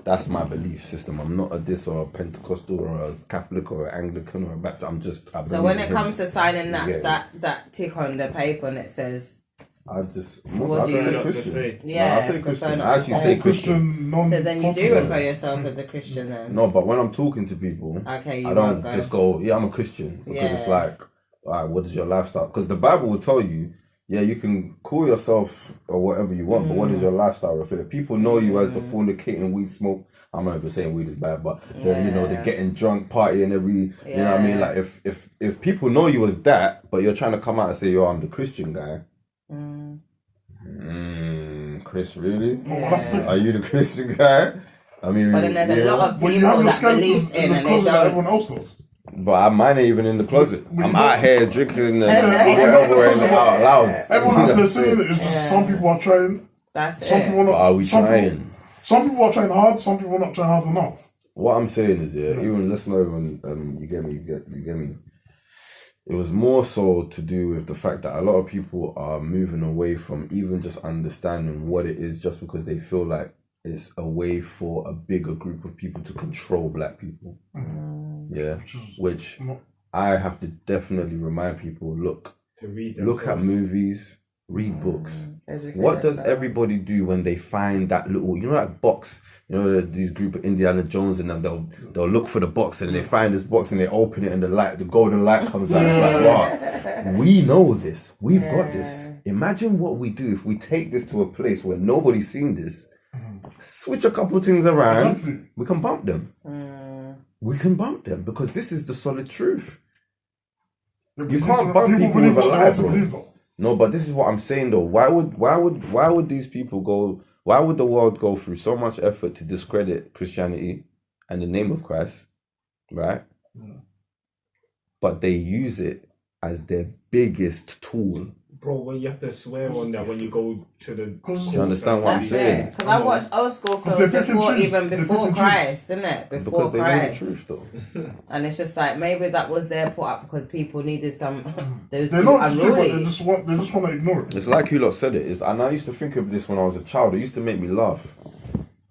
That's my belief system. I'm not a this or a Pentecostal or a Catholic or an Anglican or a Baptist. I'm just. I So believe when in it him. comes to signing Yeah. that tick on the paper and it says, I just. What I do you- say Not to Christian. say. Yeah, No, I say prefer Christian. not I to actually say. say Christian. Christian, non. so then you do Protestant. refer yourself as a Christian then? No, but when I'm talking to people, Okay, you I don't won't go. just go, yeah, I'm a Christian. Because it's Yeah. like, all right, what is your lifestyle? Because the Bible will tell you, yeah, you can call yourself or whatever you want, but what is your lifestyle reflect? If people know you as the fornicating weed smoke, I'm not even saying weed is bad, but they're getting drunk, partying every, you know what I mean? Like if people know you as that, but you're trying to come out and say, yo, I'm the Christian guy. Chris, really? But that's the. Are you the Christian guy? I mean, But then there's a lot of But you people have your that believe skeletons in in the and they closet that don't. everyone else does. But mine ain't even in the closet. But I'm you out don't- here drinking and Yeah, whatever and out loud. Everyone has their sin. It's just some people are trying. That's Some it. people are But not. are we some trying? People, some people are trying hard. Some people are not trying hard enough. What I'm saying is, even let's not even you get me. It was more so to do with the fact that a lot of people are moving away from even just understanding what it is, just because they feel like it's a way for a bigger group of people to control black people. Yeah, which I have to definitely remind people: look at movies, read books. What does everybody do when they find that little, you know, that box? You know, these group of Indiana Jones and them, they'll look for the box and they find this box and they open it and the golden light comes out. It's like, wow, we know this. We've got this. Imagine what we do if we take this to a place where nobody's seen this, switch a couple things around, Exactly. we can bump them. We can bump them because this is the solid truth. You can't bump people believe with a what they lie, want to bro. believe, though. No, but this is what I'm saying though. Why would these people go? Why would the world go through so much effort to discredit Christianity and the name of Christ, right? But they use it as their biggest tool. Bro, when you have to swear on that when you go to the... You understand what I'm That's saying? it. Because I watched old school they films pick and before, choose. even They before pick and Christ, isn't it? Before Because they know the Christ. truth though. And it's just like, maybe that was there put up because people needed some, those They too know it's true, but unruly. they just want to ignore it. It's like you lot said it. And I used to think of this when I was a child. It used to make me laugh.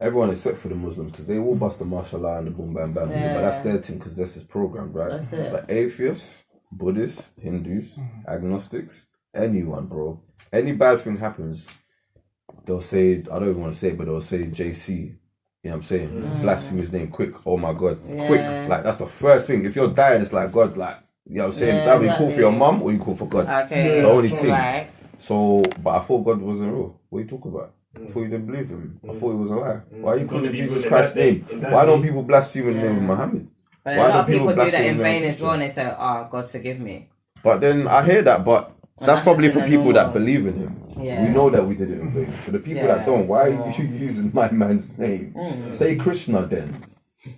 Everyone except for the Muslims, because they all bust the martial law and the boom bam bam. Yeah. But that's their thing, because that's his program, right? That's it. But atheists, Buddhists, Hindus, agnostics, anyone, bro. Any bad thing happens, they'll say, I don't even want to say it, but they'll say JC. You know what I'm saying? Blaspheme his name quick. Oh my God. Quick. Like, that's the first thing. If you're dying, it's like, God, like, you know what I'm saying? It's either you call for your mum or you call for God. Okay. The only thing. Right. So, but I thought God wasn't real. What are you talking about? I thought you didn't believe him. I thought he was a lie. Why are you calling Because he Jesus was in Christ's that day- name? in that Why don't day. people blaspheme in the name of Muhammad? But Why a lot don't of people do that blaspheme in the name vain of as well, and Christian? they say, "Oh, God forgive me." But then I hear that, but that's that's probably just for in the people that normal. believe in him. Yeah. We know that we did it in vain. For the people that don't, why are you using my man's name? Say Krishna then.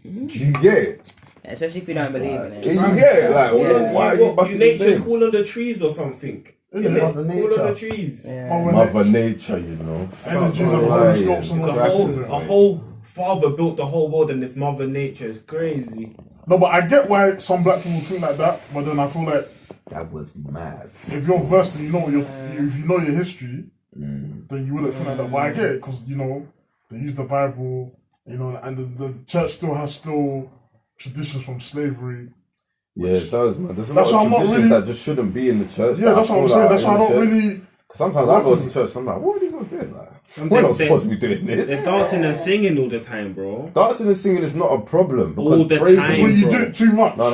Do you get it? Especially if you don't believe in it. Do you get it? Like, why are you You busting his nature's name? call on the trees or something. Yeah, Mother Call on the Nature. trees. Mother Nature, you know. Energies and Fuck horoscopes and lying. all A that. whole father built the whole world and it's Mother Nature. It's crazy. No, but I get why some black people think like that. But then I feel like That was mad. if you're versed and you know if you know your history, then you wouldn't think like that. But I get it because you know they use the Bible, you know, and the church still has traditions from slavery. Yeah, it does, man. There's a That's lot why I'm of not traditions really- that just shouldn't be in the church. Yeah, that's what I'm saying. That's why I don't really. Sometimes I go to church, I'm like, what are these guys doing? Like, we're not supposed to be doing They're this. dancing and singing all the time, bro. Dancing and singing is not a problem. Because All the praise time. It's when you bro. do it too much. No.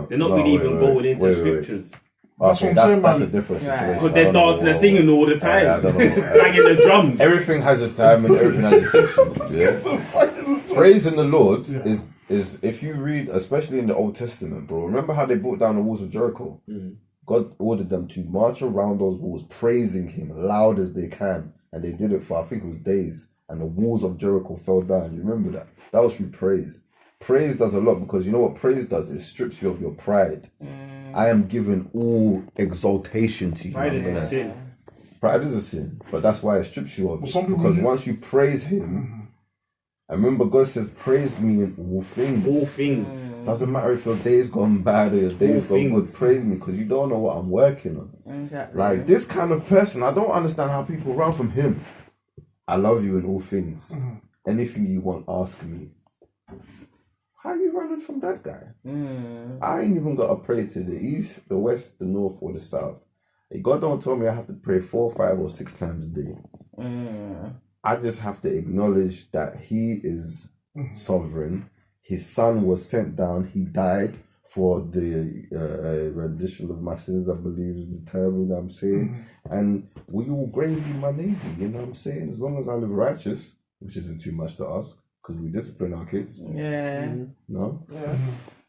They're not No, really wait, even wait, going into wait. scriptures. That's what I'm that's saying, a man. different situation. Right. Because I they're don't know dancing and what- singing all the I time. don't know. Banging the drums. Everything has its time and everything has its section. Yeah? Praising the Lord is if you read, especially in the Old Testament, bro. Remember how they brought down the walls of Jericho? God ordered them to march around those walls, praising Him loud as they can, and they did it for I think it was days. and the walls of Jericho fell down. You remember that? That was through praise. Praise does a lot because you know what praise does? It strips you of your pride. I am giving all exaltation to you. Pride is a sin. Pride is a sin, but that's why it strips you of it. some people Because do- once you praise Him, I remember God says, praise me in all things. All things. Doesn't matter if your day's gone bad or your day's gone good. things. Praise me because you don't know what I'm working on. Exactly. Like this kind of person, I don't understand how people run from Him. I love you in all things. Anything you want, ask me. How are you running from that guy? I ain't even got to pray to the east, the west, the north, or the south. God don't tell me I have to pray 4, 5, or 6 times a day. I just have to acknowledge that He is sovereign. His Son was sent down. He died for the rendition of my sins, I believe is the term, you know what I'm saying? And we all gravely man easy, you know what I'm saying? As long as I live righteous, which isn't too much to ask, because we discipline our kids. Yeah. No? Yeah.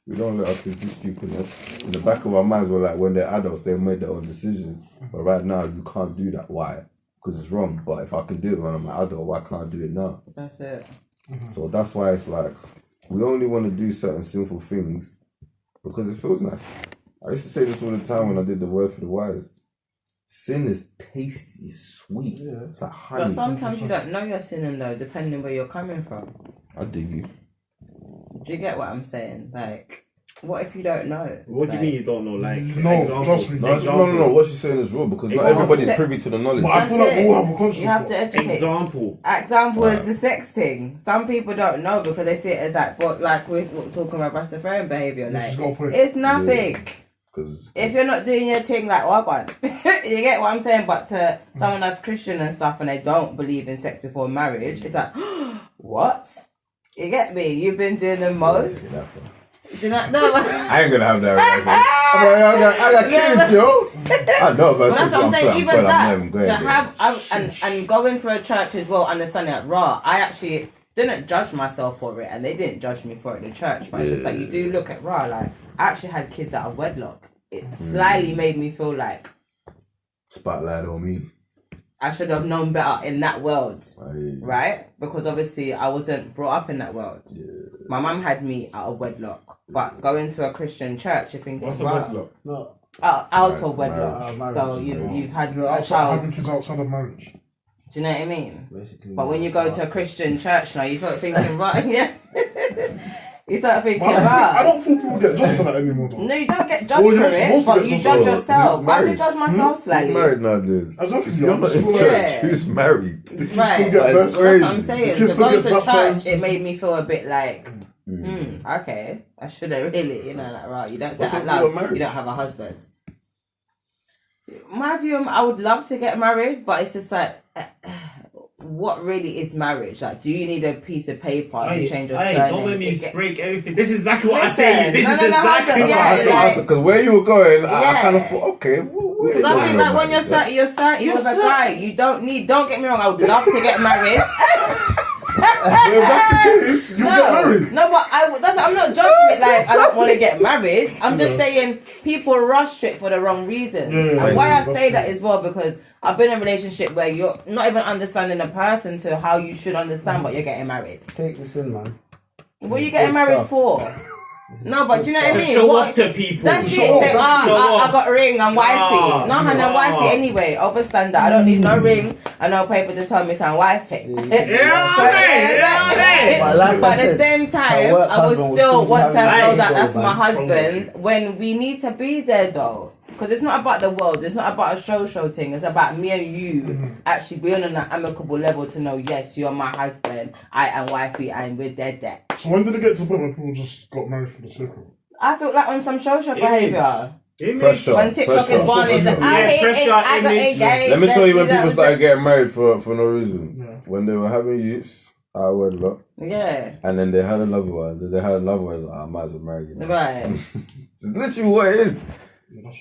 We don't let our kids do stupidness. In the back of our minds, we're like, when they're adults, they made their own decisions. But right now, you can't do that. Why? Because it's wrong. But if I can do it when I'm an adult, why can't I do it now? That's it. So that's why it's like, we only want to do certain sinful things because it feels nice. I used to say this all the time when I did the Word for the Wise. Sin is tasty, it's sweet. Yeah. It's like honey. But sometimes you don't know you're sinning though, depending where you're coming from. I dig you. Do you get what I'm saying? Like, what if you don't know? What do you Like, mean you don't know? Like, No, example. trust me. No. What she's saying is real because not Example. everybody's privy to the knowledge. But I That's feel like we all it. have a conscience. You have to though. educate. Example. Is the sex thing. Some people don't know because they see it as like, but like we're talking about Rastafarian behaviour. This Like, is got a point. it's nothing. Because If you're not doing your thing, like, oh, God, you get what I'm saying? But to someone that's Christian and stuff and they don't believe in sex before marriage, it's like, what? You get me? You've been doing the most. Do you not know? I ain't gonna have that reaction. I got kids, yo. I know, but Well, that's what I'm saying. Even that, I'm to going have and go into a church as well, understanding that raw. I actually didn't judge myself for it, and they didn't judge me for it in church. But it's just like you do look at raw. Like I actually had kids out of wedlock. It slightly made me feel like spotlight on me. I should have known better in that world, right? Because obviously I wasn't brought up in that world. Yeah. My mum had me out of wedlock, but going to a Christian church, you think What's a wedlock? No. Out of wedlock. Marriage. So you've had You're a outside, child. having kids outside of marriage. Do you know what I mean? Basically. But when you go to a Christian church now, you start thinking, right? Yeah. You start thinking, But I right? don't feel people get judged for that anymore, though. No, you don't get judged Well, you're for not it, supposed to but get you judged judge for it. yourself. I did Married. judge myself Who's slightly. married nowadays? Exactly. If you're not in Yeah. church, who's married? The kids Right. still get That's blessed. crazy. That's what I'm saying. The kids To still go get to church, baptized. it made me feel a bit like, okay, I should have really, like, right, you don't say What's out up with your loud, marriage? you don't have a husband. My view, I would love to get married, but it's just like, what really is marriage? Like, do you need a piece of paper to change your surname? Don't let me It get- break everything. This is exactly what I Listen, say. This no, is no, no, exactly hold on, what yeah, I say. like- Because where you were going, I Yeah. kind of thought, okay, Because I think like when you're certain with a guy, you don't get me wrong, I would love to get married. But if that's the case, you'll get married. No, but I'm not judging it like I don't want to get married. I'm just saying people rush to it for the wrong reasons. Yeah, and why I that's say that true. as well, because I've been in a relationship where you're not even understanding the person to how you should understand, but you're getting married. Take this in, man. What are you getting married for? No, but do you know what I To mean? show What- up to people. That's it. Show off, Say, that's show I off. got a ring, I'm wifey. No, I'm not wifey anyway. Overstand that. I don't need no ring and no paper to tell me I'm wifey. Yeah, okay. But like But I at the said, same time, her work I would husband will still still want to have know you that go, that's my man. husband when we need to be there though. Because it's not about the world, it's not about a show thing, it's about me and you actually being on an amicable level to know, yes, you're my husband, I am wifey, and we're dead. So when did it get to the point where people just got married for the sake of it? I feel like on some social behaviour. Pressure. When TikTok is born, is I hate it, I got engaged. Let me tell you when know people what I'm started getting married for no reason. Yeah. When they were having youths, I went look. Yeah, And then they had another one. Then they had another one. It's like, I might as well marry you. Now. right. It's literally what it is.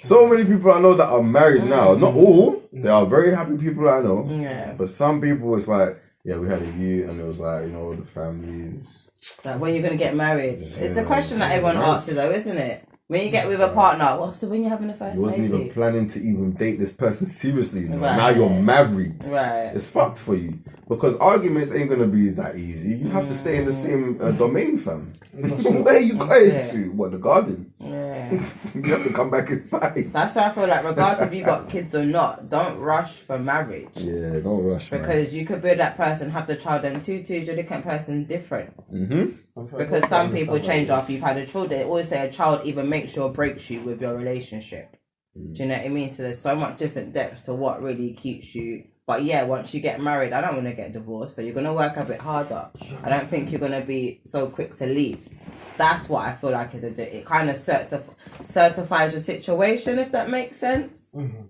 So many people I know that are married now. Not all. There are very happy people I know. Yeah. But some people, it's like, yeah, we had a youth, and it was like, the families. Like when you're going to get married. Just It's saying, a question that everyone asks you though, isn't it? When you get with a partner, well, so when you're having the first You wasn't baby? even planning to even date this person seriously. Right. Now you're married. Right. It's fucked for you. Because arguments ain't gonna be that easy. You have to stay in the same domain, fam. Where you going to? What, the garden? Yeah. You have to come back inside. That's why I feel like regardless if you got kids or not, don't rush for marriage. Yeah, don't rush, man. Because you could be that person, have the child, and two different person different. Mm-hmm. Because some people change after you've had a child. They always say a child either makes you or breaks you with your relationship. Do you know what I mean? So there's so much different depths to what really keeps you. But yeah, once you get married, I don't want to get divorced. So you're going to work a bit harder. I don't think you're going to be so quick to leave. That's what I feel like is it kind of certifies your situation, if that makes sense. Mm-hmm.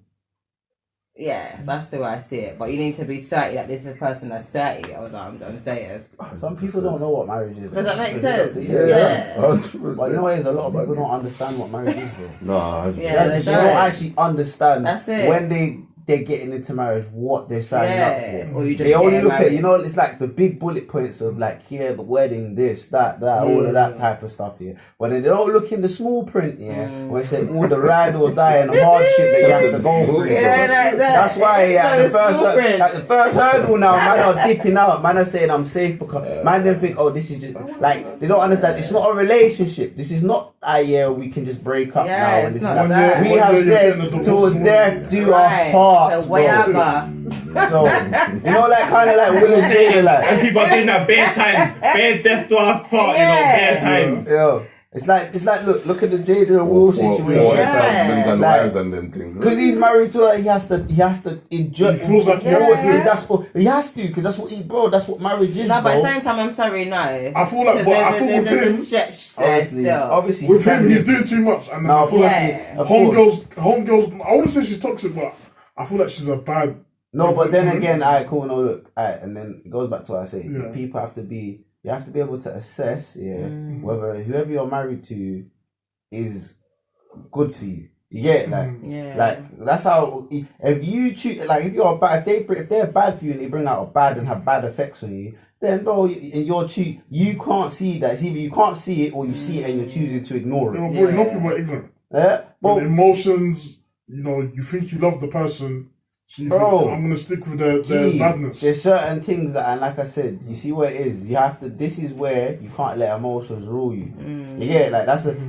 Yeah, that's the way I see it. But you need to be certain that this is a person that's 30. I'm saying. Some people don't know what marriage is. Does that make sense? Yeah. 100%. But you know what it is? A lot of people don't understand what marriage is, bro. Nah, Yeah, They they don't don't. actually understand That's it. when they're getting into marriage, what they're signing up for. Or you just They only get look married. at, it's like the big bullet points of like, the wedding, this, that, all of that type of stuff here. But then they don't look in the small print, where it says all the ride or die and the hardship that you have to go through. Yeah, like that. That's why, No, small print. the first hurdle now, man are dipping out. Man are saying I'm safe because man then think, this is just like they don't understand. It's not a relationship. This is not we can just break up now. And it's this not and that. We have said towards death do us part. So whatever. So like kind of like Will saying like. And people are doing that bare times, bare death to us part, bare times. Yeah. It's like look at the Jada and Will situation. Husbands and Like, wives and them things. because he's married to her, he has to enjoy. He feels like that's what he has to, because that's what marriage is. No, but bro. at the same time, I'm sorry, no. I feel like, but I feel with there's a him, stretch there still. Obviously, with he can him, he's be- doing too much. And then No, I feel yeah. like homegirls, I wouldn't say she's toxic, but I feel like she's a bad. No, but then influence on again, him. alright, cool, no, look, alright, and then it goes back to what I say. Yeah. People have to be, you have to be able to assess, whether whoever you're married to is good for you. You get it? Like that's how. If you choose, like if you're bad, if they're bad for you and they bring out a bad and have bad effects on you, then bro, in your you can't see that. It's either you can't see it or you see it and you're choosing to ignore Yeah, it. but boy, no people are ignorant. Yeah, But but emotions, you think you love the person, so you Bro. think, I'm gonna stick with their Gee, badness. there's certain things that, and like I said, you see what it is. You have to. This is where you can't let emotions rule you. You get it? Like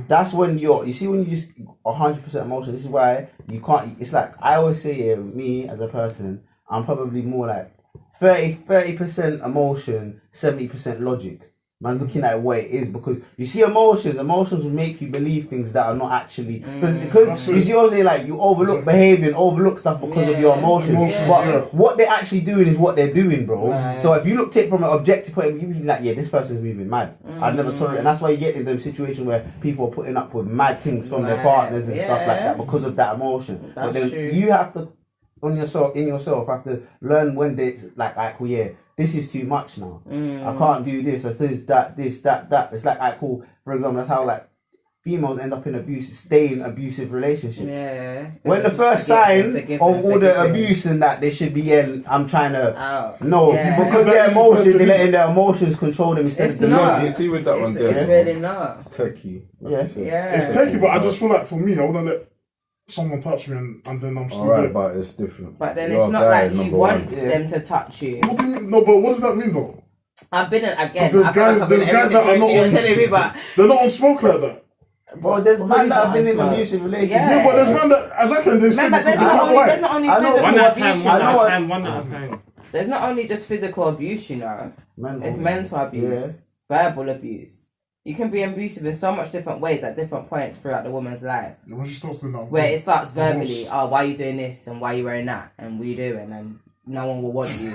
that's when you see when you just 100% emotion. This is why you can't. It's like I always say, me as a person, I'm probably more like 30% emotion, 70% logic. Man's looking at what it is, because you see emotions will make you believe things that are not actually, because you see what I'm saying, like you overlook behavior and overlook stuff because of your emotions, but what they're actually doing is what they're doing, bro. Right. So if you look at it from an objective point of view, you be like, this person's moving mad. I'd never tolerate, and that's why you get in them situations where people are putting up with mad things from their partners and stuff like that because of that emotion. That's but then true. you have to in yourself have to learn when it's like this is too much now. I can't do this or this, that. It's like cool. For example, that's how like females end up in abusive relationships. Yeah. When the first sign of all the abuse and that they should be in, I'm trying to because their emotions, they're letting their emotions control them instead It's of the not. logic. You see with that one there. It's really not. Techie. Yeah. It's techie, but I just feel like for me, I wouldn't let someone touch me and then I'm still Alright, there. but it's different. But then You're it's a not guy, like you number want one. them to touch you. What do you mean? No, but what does that mean though? I've been in, again, There's I feel like I've been in guys every that are not situation on you're telling me, but they're not on smoke like that. Bro, there's Who's man that have not been in smart? abusive relationships. Yeah. Yeah, but there's man that exactly they still remember, there's not only I know. physical One at a abuse, time, you know. one at a time. There's not only just physical abuse, you know. It's mental abuse, verbal abuse. You can be abusive in so much different ways at different points throughout the woman's life. Yeah, when she starts doing that, Where it starts verbally, why are you doing this and why are you wearing that and what are you doing, and no one will want you.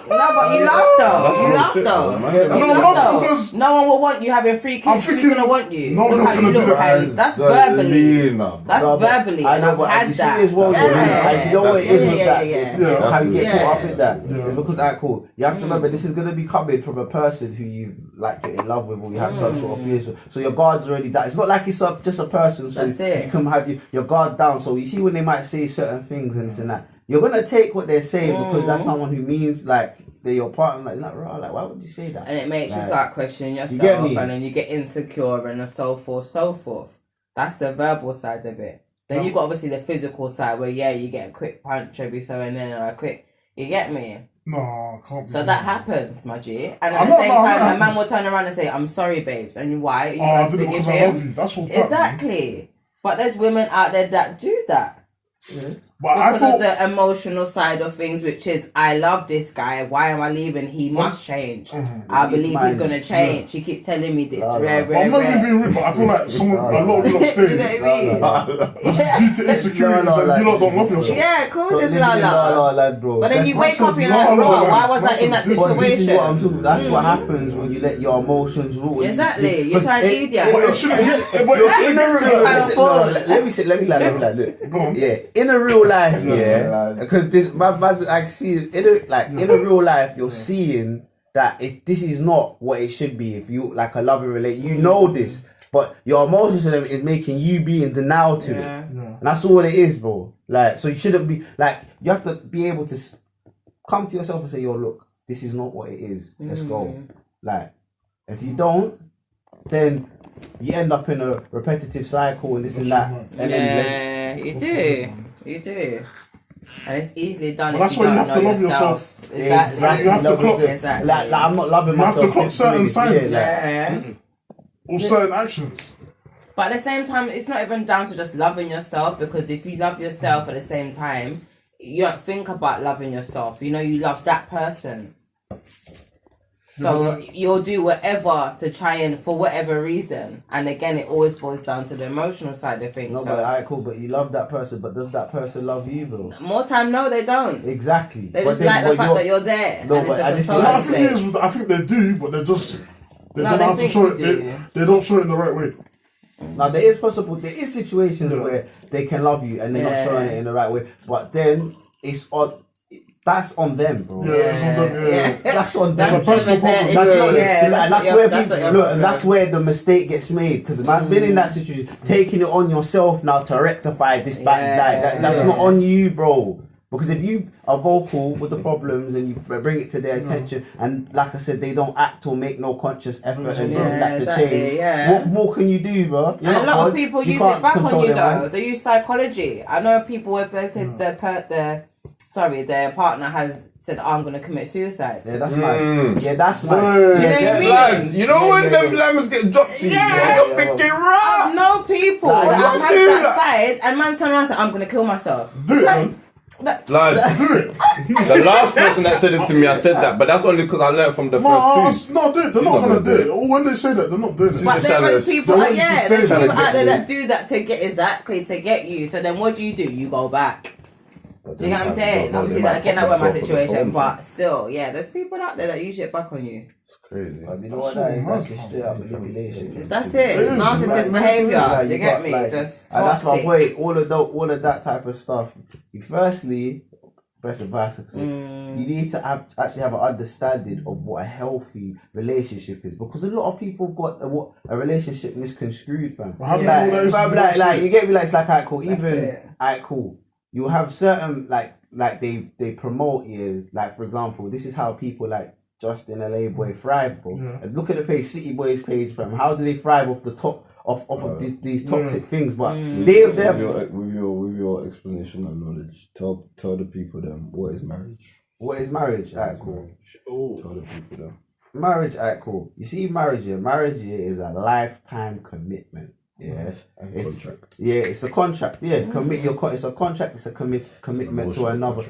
No, but you laugh though. You laugh though. because No one will want you having 3 kids. I'm Who's thinking, gonna want you? no Look one's how you gonna do look. that. And that's verbally. Selena, That's No, but verbally, I and know, I've but had you see that. as well, Yeah. you know what it is with that. Yeah. How you get Yeah. caught up with that. Yeah. It's because cool. You have to remember this is gonna be coming from a person who you like get in love with or you have some sort of fears. So your guard's already down. It's not like it's just a person, so That's it. you can have your guard down. So you see when they might say certain things and this and that, you're gonna take what they're saying because that's someone who means like they're your partner. Like, not raw. Like, why would you say that? And it makes you Like, start questioning get yourself, me? and then you get insecure and so forth, so forth. That's the verbal side of it. Then you got obviously the physical side where you get a quick punch every so and then or a quick. You get me? No, I can't. So that happens, my G. And at I'm the not- same no, time, that a man will turn around and say, "I'm sorry, babes," and why? Are you Oh, I going to did it forgive because I him? love you. That's what's Exactly. But there's women out there that do that. But Because of the emotional side of things, which is, I love this guy. Why am I leaving? He must change. I believe he's gonna change. He keeps telling me this. I'm not even being rude, but I feel like a lot of you lot stay. You know what I mean? Just due to insecurities that you lot don't love yourself. Yeah, of course it's la la. lad, bro. But then you wake That's up, you're a like, la, bro, la, la. why was I That's in that a- this is But this is what I'm situation? talking. That's what happens when you let your emotions rule. Exactly. You turn idiot. But it shouldn't get. But it shouldn't get to that. Let me look. Go on. Yeah, in a real life, because this man, I see in a real life, you're seeing that this is not what it should be. If you like a loving relation, you know this, but your emotions to them is making you be in denial to it, and that's all it is, bro. Like, so you shouldn't be like, you have to be able to come to yourself and say, yo, look, this is not what it is. Let's go. Like, if you don't, then you end up in a repetitive cycle and this and that. And then You do. And it's easily done Well, if that's you why you don't have know to love yourself. yourself. Exactly. You have to clock. Exactly. like I'm not loving You have myself. to clock certain signs. Yeah. Or certain actions. But at the same time, it's not even down to just loving yourself, because if you love yourself at the same time, you don't think about loving yourself. You know, you love that person. So you'll do whatever to try and, for whatever reason. And again, it always boils down to the emotional side of things. No, so but alright, cool. But you love that person, but does that person love you, bro? more time, no, they don't. Exactly. They just like the fact that you're there. No, and it's but a this is- No, I controlling think state. it is. I think they do, but they just they No, don't they have to think show they it. do. They don't show it in the right way. Now there is possible. There is situations where they can love you and they're not showing it in the right way. But then it's on. That's on them, bro. Yeah, it's on them. Yeah. That's on them. That's It's a personal them and problem. That's their not, issue. and that's your- where that's people what your look, and problem that's is. where the mistake gets made. Because man's been in that situation, taking it on yourself now to rectify this bad night. That's not on you, bro. Because if you are vocal with the problems and you bring it to their attention, and like I said, they don't act or make no conscious effort and this and that to exactly, change, yeah. what more can you do, bro? And a lot God. of people You use can't it back on control you their though. mind. They use psychology. I know people where they said their partner has said, oh, I'm gonna commit suicide. Yeah, that's mad. Yeah, that's mad. Yeah. Do you know what I mean? Lads, you know when them lambs get dropped, you're thinking, I right? know people Like, that you have do had that that. side, and man turn around and say, I'm gonna kill myself. Do it, man. Lads, Do it. the last person that said it to me, I said that, but that's only because I learned from the first two. No, do it. They're not gonna do it. Or when they say that, they're not doing it. But just there trying is to- people, they want you to yeah, stay there's trying people to out get there me. that do that to get you. So then what do? You go back. Do you know what I'm saying? Obviously, that again, that was my situation, but still, yeah, there's people out there that use it back on you. It's crazy. You know what that is? That's just straight up manipulation. That's it. is, Narcissist like, behavior. Like, You you get got, me? like- Just And that's my toxic. point. All of that type of stuff. You firstly, best advice I could say, you need to actually have an understanding of what a healthy relationship is, because a lot of people got a relationship misconstrued, fam. Well, how do you know that is fam, what you like say? you get me, like it's like alright, cool. That's Even it. alright, cool. You have certain like they promote you, like for example, this is how people like Justin LA Boy thrive, bro. Yeah. And look at the page, City Boys page, fam. How do they thrive off the top of these toxic things? But they're With your explanation and knowledge, tell the people then what is marriage. what is marriage? Alright, cool. Tell the people then. Marriage, alright, cool. You see, marriage is a lifetime commitment. Yeah, it's contract. Yeah, it's a contract. Yeah, it's a contract. It's a commitment to another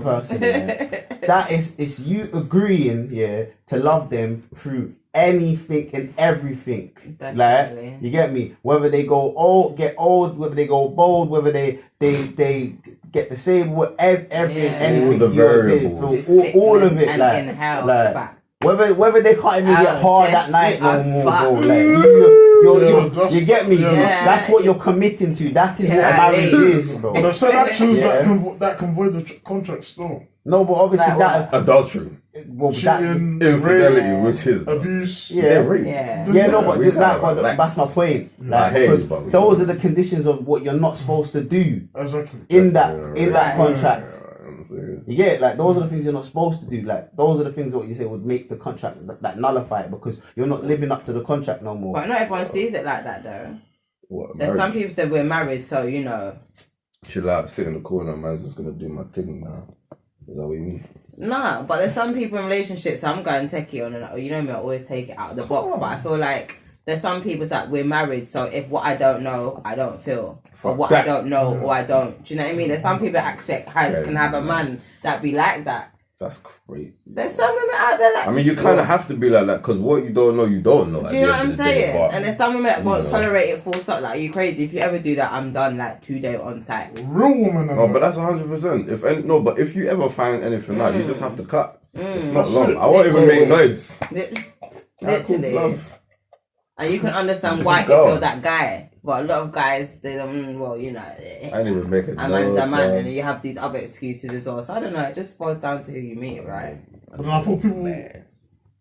person. Yeah. That is, it's you agreeing, to love them through anything and everything. Definitely. Like, you get me? Whether they go old, whether they go bold, whether they get the same, anything. All the variables. All of it, and like, in health, like fact. whether they can't even get hard that night no as more, fuck. bro. Like, you get me? Yeah. That's what you're committing to. That is what Yeah, marriage it is, bro. But there's certain actions Yeah. that can void the contract still. No, but obviously Like Adultery. Cheating, Infidelity, rape, which is abuse. Yeah. Is it rape? Yeah. no, but We that, can't but relax. that's my point. Like, hear you, because but we those are can't. the conditions of what you're not supposed to do Exactly. in that contract. Yeah. You get it? Like, those are the things you're not supposed to do. Like, those are the things that you say would make the contract that nullify it, because you're not living up to the contract no more. But not everyone sees it like that though. What? There's some Marriage? people say we're married, so Chill out, sit in the corner, man's just gonna do my thing now. Is that what you mean? Nah, but there's some people in relationships. So I'm going techie on, and you know me, I always take it out of the box. But I feel like there's some people that we're married. So if what I don't know, I don't feel, or what I don't know, or I don't. Do you know what I mean? There's some people that actually can have a man that be like that. That's crazy. There's some women out there that. I mean, you kind of have to be like that because what you don't know, you don't know. Do you know what I'm saying? And there's some women that won't tolerate it full stop. Like, are you crazy? If you ever do that, I'm done. Like 2 day on site. Real woman. No, but that's 100%. But if you ever find anything out, you just have to cut. It's not long. I won't even make noise. Literally. And you can understand why you feel that guy. But a lot of guys, they don't, well, you know. I didn't even make it. A man's a man, and you have these other excuses as well. So I don't know, it just boils down to who you meet, right? But then I thought people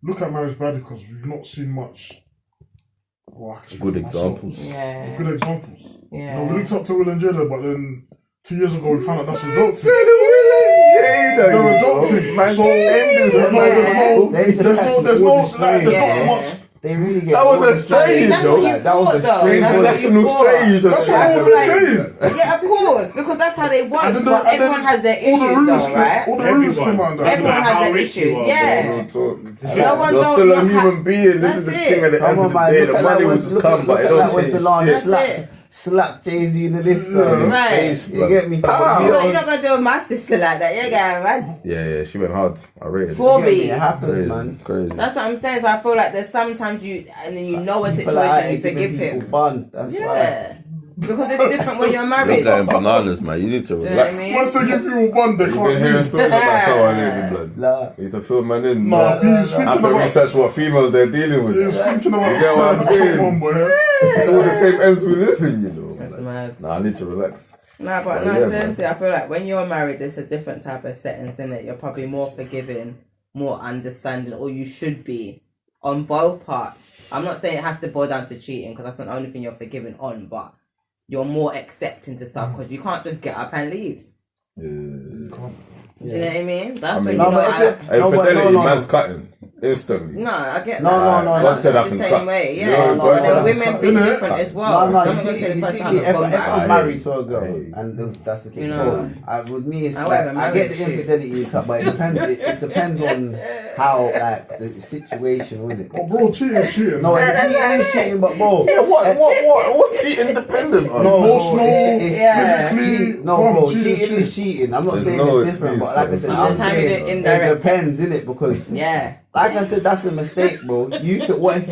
look at marriage badly because we've not seen much. Good examples. Yeah. Good examples. Yeah. No, we looked up to Will and Jada, but then 2 years ago we found out that's adopted. They're adopting. So there's not much. They really get. That was a strange, though. That was a strange. That's what I'm saying. Yeah, of course, because that's how they want. But everyone has their issues, though, right? All the rumors came out. Everyone has their issues. Yeah. No one You're don't. still a human being. This is the thing at the end of the day. The money will just come, but it don't change. Slap Jay-Z in the list, right? You get me? You're not gonna do my sister like that. You're going mad. Yeah, she went hard. I rated it. For me, it happens, man. Crazy. That's what I'm saying. So I feel like there's sometimes and then you know a situation, you forgive him. That's why. Because it's different when you're married. You're getting bananas, man. You need to relax. You know what I mean? Once they give people one, they You've can't been hearing leave. stories about someone in blood. You need to fill man in. Nah, he's I thinking have to about. research what females they're dealing with. He's thinking about You get what I'm saying? someone, boy. It's all the same ends we live in, you know. That's mad. Nah, I need to relax. Nah, but seriously, I feel like when you're married, there's a different type of settings in it. You're probably more forgiving, more understanding, or you should be on both parts. I'm not saying it has to boil down to cheating because that's not the only thing you're forgiving on, but you're more accepting to stuff because you can't just get up and leave. Yeah. Do you know what I mean? That's when you no, know. Hey, fidelity, man's cutting instantly. No, I get No, that. no, God said I the can same cut. way, You yeah. know, God And said I then can women cut. think Innit? different as well. No, I'm you not see, gonna say the you first see time me, I've if gone back. I'm married to a girl, Hey. and that's the case, You know. with me, it's I like, went I married get the shit. infidelity is cut, but it depends on how, like, the situation with it. Oh, bro, cheating is cheating. No, cheating is cheating, but bro. Yeah, what's cheating dependent on? No, Emotional, physically. No, bro, cheating is cheating. I'm not There's saying no it's different, but like I said, excuse. I'm Time you saying do it indirect depends, innit? Because Yeah. like I said, that's a mistake, bro. You could. What if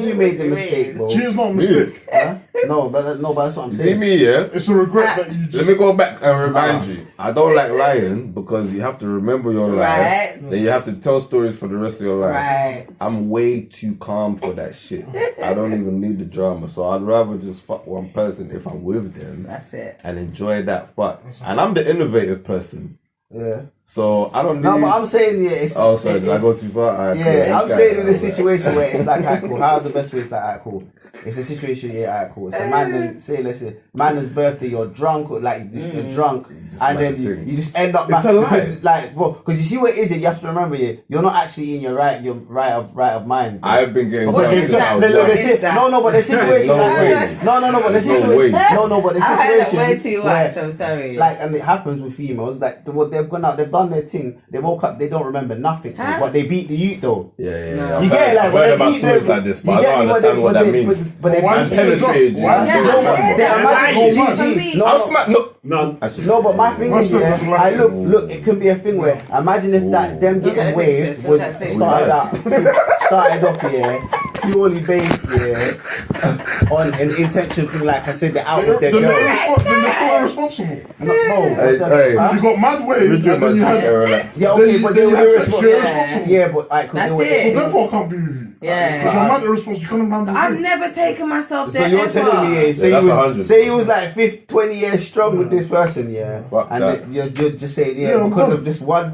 you made the mistake, bro? Cheating's not a mistake. Huh? No, but that's what I'm See saying. me, yeah? It's a regret that you Let just. me go back and remind you. I don't like lying because you have to remember your life. Right. Then you have to tell stories for the rest of your life. Right. I'm way too calm for that shit. I don't even need the drama. So I'd rather just fuck one person if I'm with them That's it. and enjoy that fuck. And I'm the innovative person. Yeah. So I don't need... No, but I'm saying it's. Oh, sorry, did I go too far? Alright, Yeah, cool. I'm saying in a situation where it's like, alright, cool. How's the best way? It's like, alright, cool. It's a situation, yeah, alright, cool. It's a man, then say, let's say, man's birthday, you're drunk, or like you're drunk, just and then smash the thing. you just end up. It's a lie. Like, bro, because you see what it is. You have to remember, yeah, you're not actually in your right of mind. Bro. I've been getting What drunk is since that? I was What young. is that? No, but the situation. No way. But the There's no situation. way. No, but the I heard that situation. way too much. I'm sorry. Like, and it happens with females. Like, they've gone out, they've done their thing. They woke up, they don't remember nothing. Huh? But they beat the youth though. Yeah. You get it, like, I've when heard they about beat stories them, like this, you but I get don't me, understand what that means. But they Why beat is them. it Penetrated you. Why Yeah. is it They imagine Why? GG. I'm smart. No. No, but my thing is, yeah, What's I look, it could be a thing where imagine if that them Look at getting the waved pictures, was look at the started off purely based on an intention thing, like I said, they're out with their Then girls. they're still irresponsible. Hey. You got mad wave, and then you had. Relax. Yeah, okay, but they then were you had sex, irresponsible. you're irresponsible. Yeah, but I could That's do it. So it. therefore I can't be with you. Yeah. Because you're mad irresponsible, you can't handle I've it. never taken myself So there you're ever. telling me, that's 100. say you was like 20 years strong with this person, yeah, Fuck and that. you're just saying, Yeah, I'm because good. of this one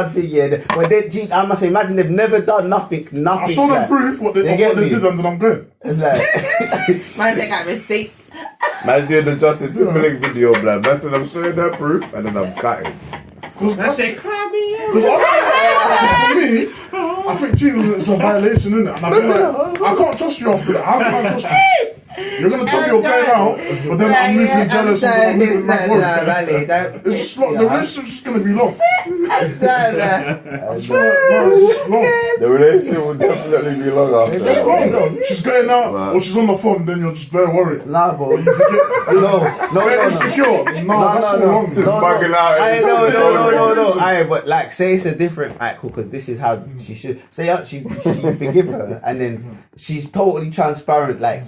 thing, yeah. But then, gee, I must say, imagine they've never done nothing. I saw them like, proof what they get me? did, and then I'm good. It's like, Man, they got receipts. Man doing the Justin Timberlake video, blood. Man said I'm showing that proof and then I'm cutting. Because for me, I think cheating is a violation, isn't it? And I feel like I can't trust you after that. How can I trust you? You're gonna tell me you're going out, but then I'm moving jealous and I'm moving my boy. It's just like the relationship's just gonna be long. I swear, no, it's just long. The relationship will definitely be long after. It's just long. She's going out or she's on the phone, then you're just very worried. Nah, bro. Or you forget. No, insecure. That's all wrong. Just bugging out. No. But like, say it's a different. Alright, cool. Because this is how she should say. She forgive her, and then she's totally transparent. Like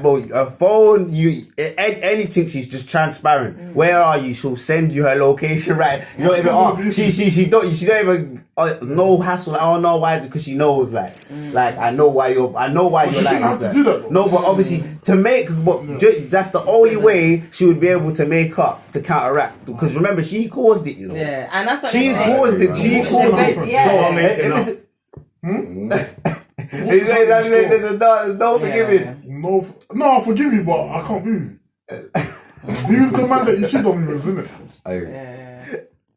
bro, a phone, anything. She's just transparent. Where are you? She'll send you her location. Right? You don't even. She don't even. No hassle. I don't know why, because she knows. Like I know why you're like this. No, but obviously that's the only way she would be able to make up, to counteract. Because remember, she caused it. You know. Yeah, and that's what She's caused it. She caused it. Yeah. So there's no forgiving. No, I forgive you, but I can't move. You the man that you cheated on me with, isn't it? Hey,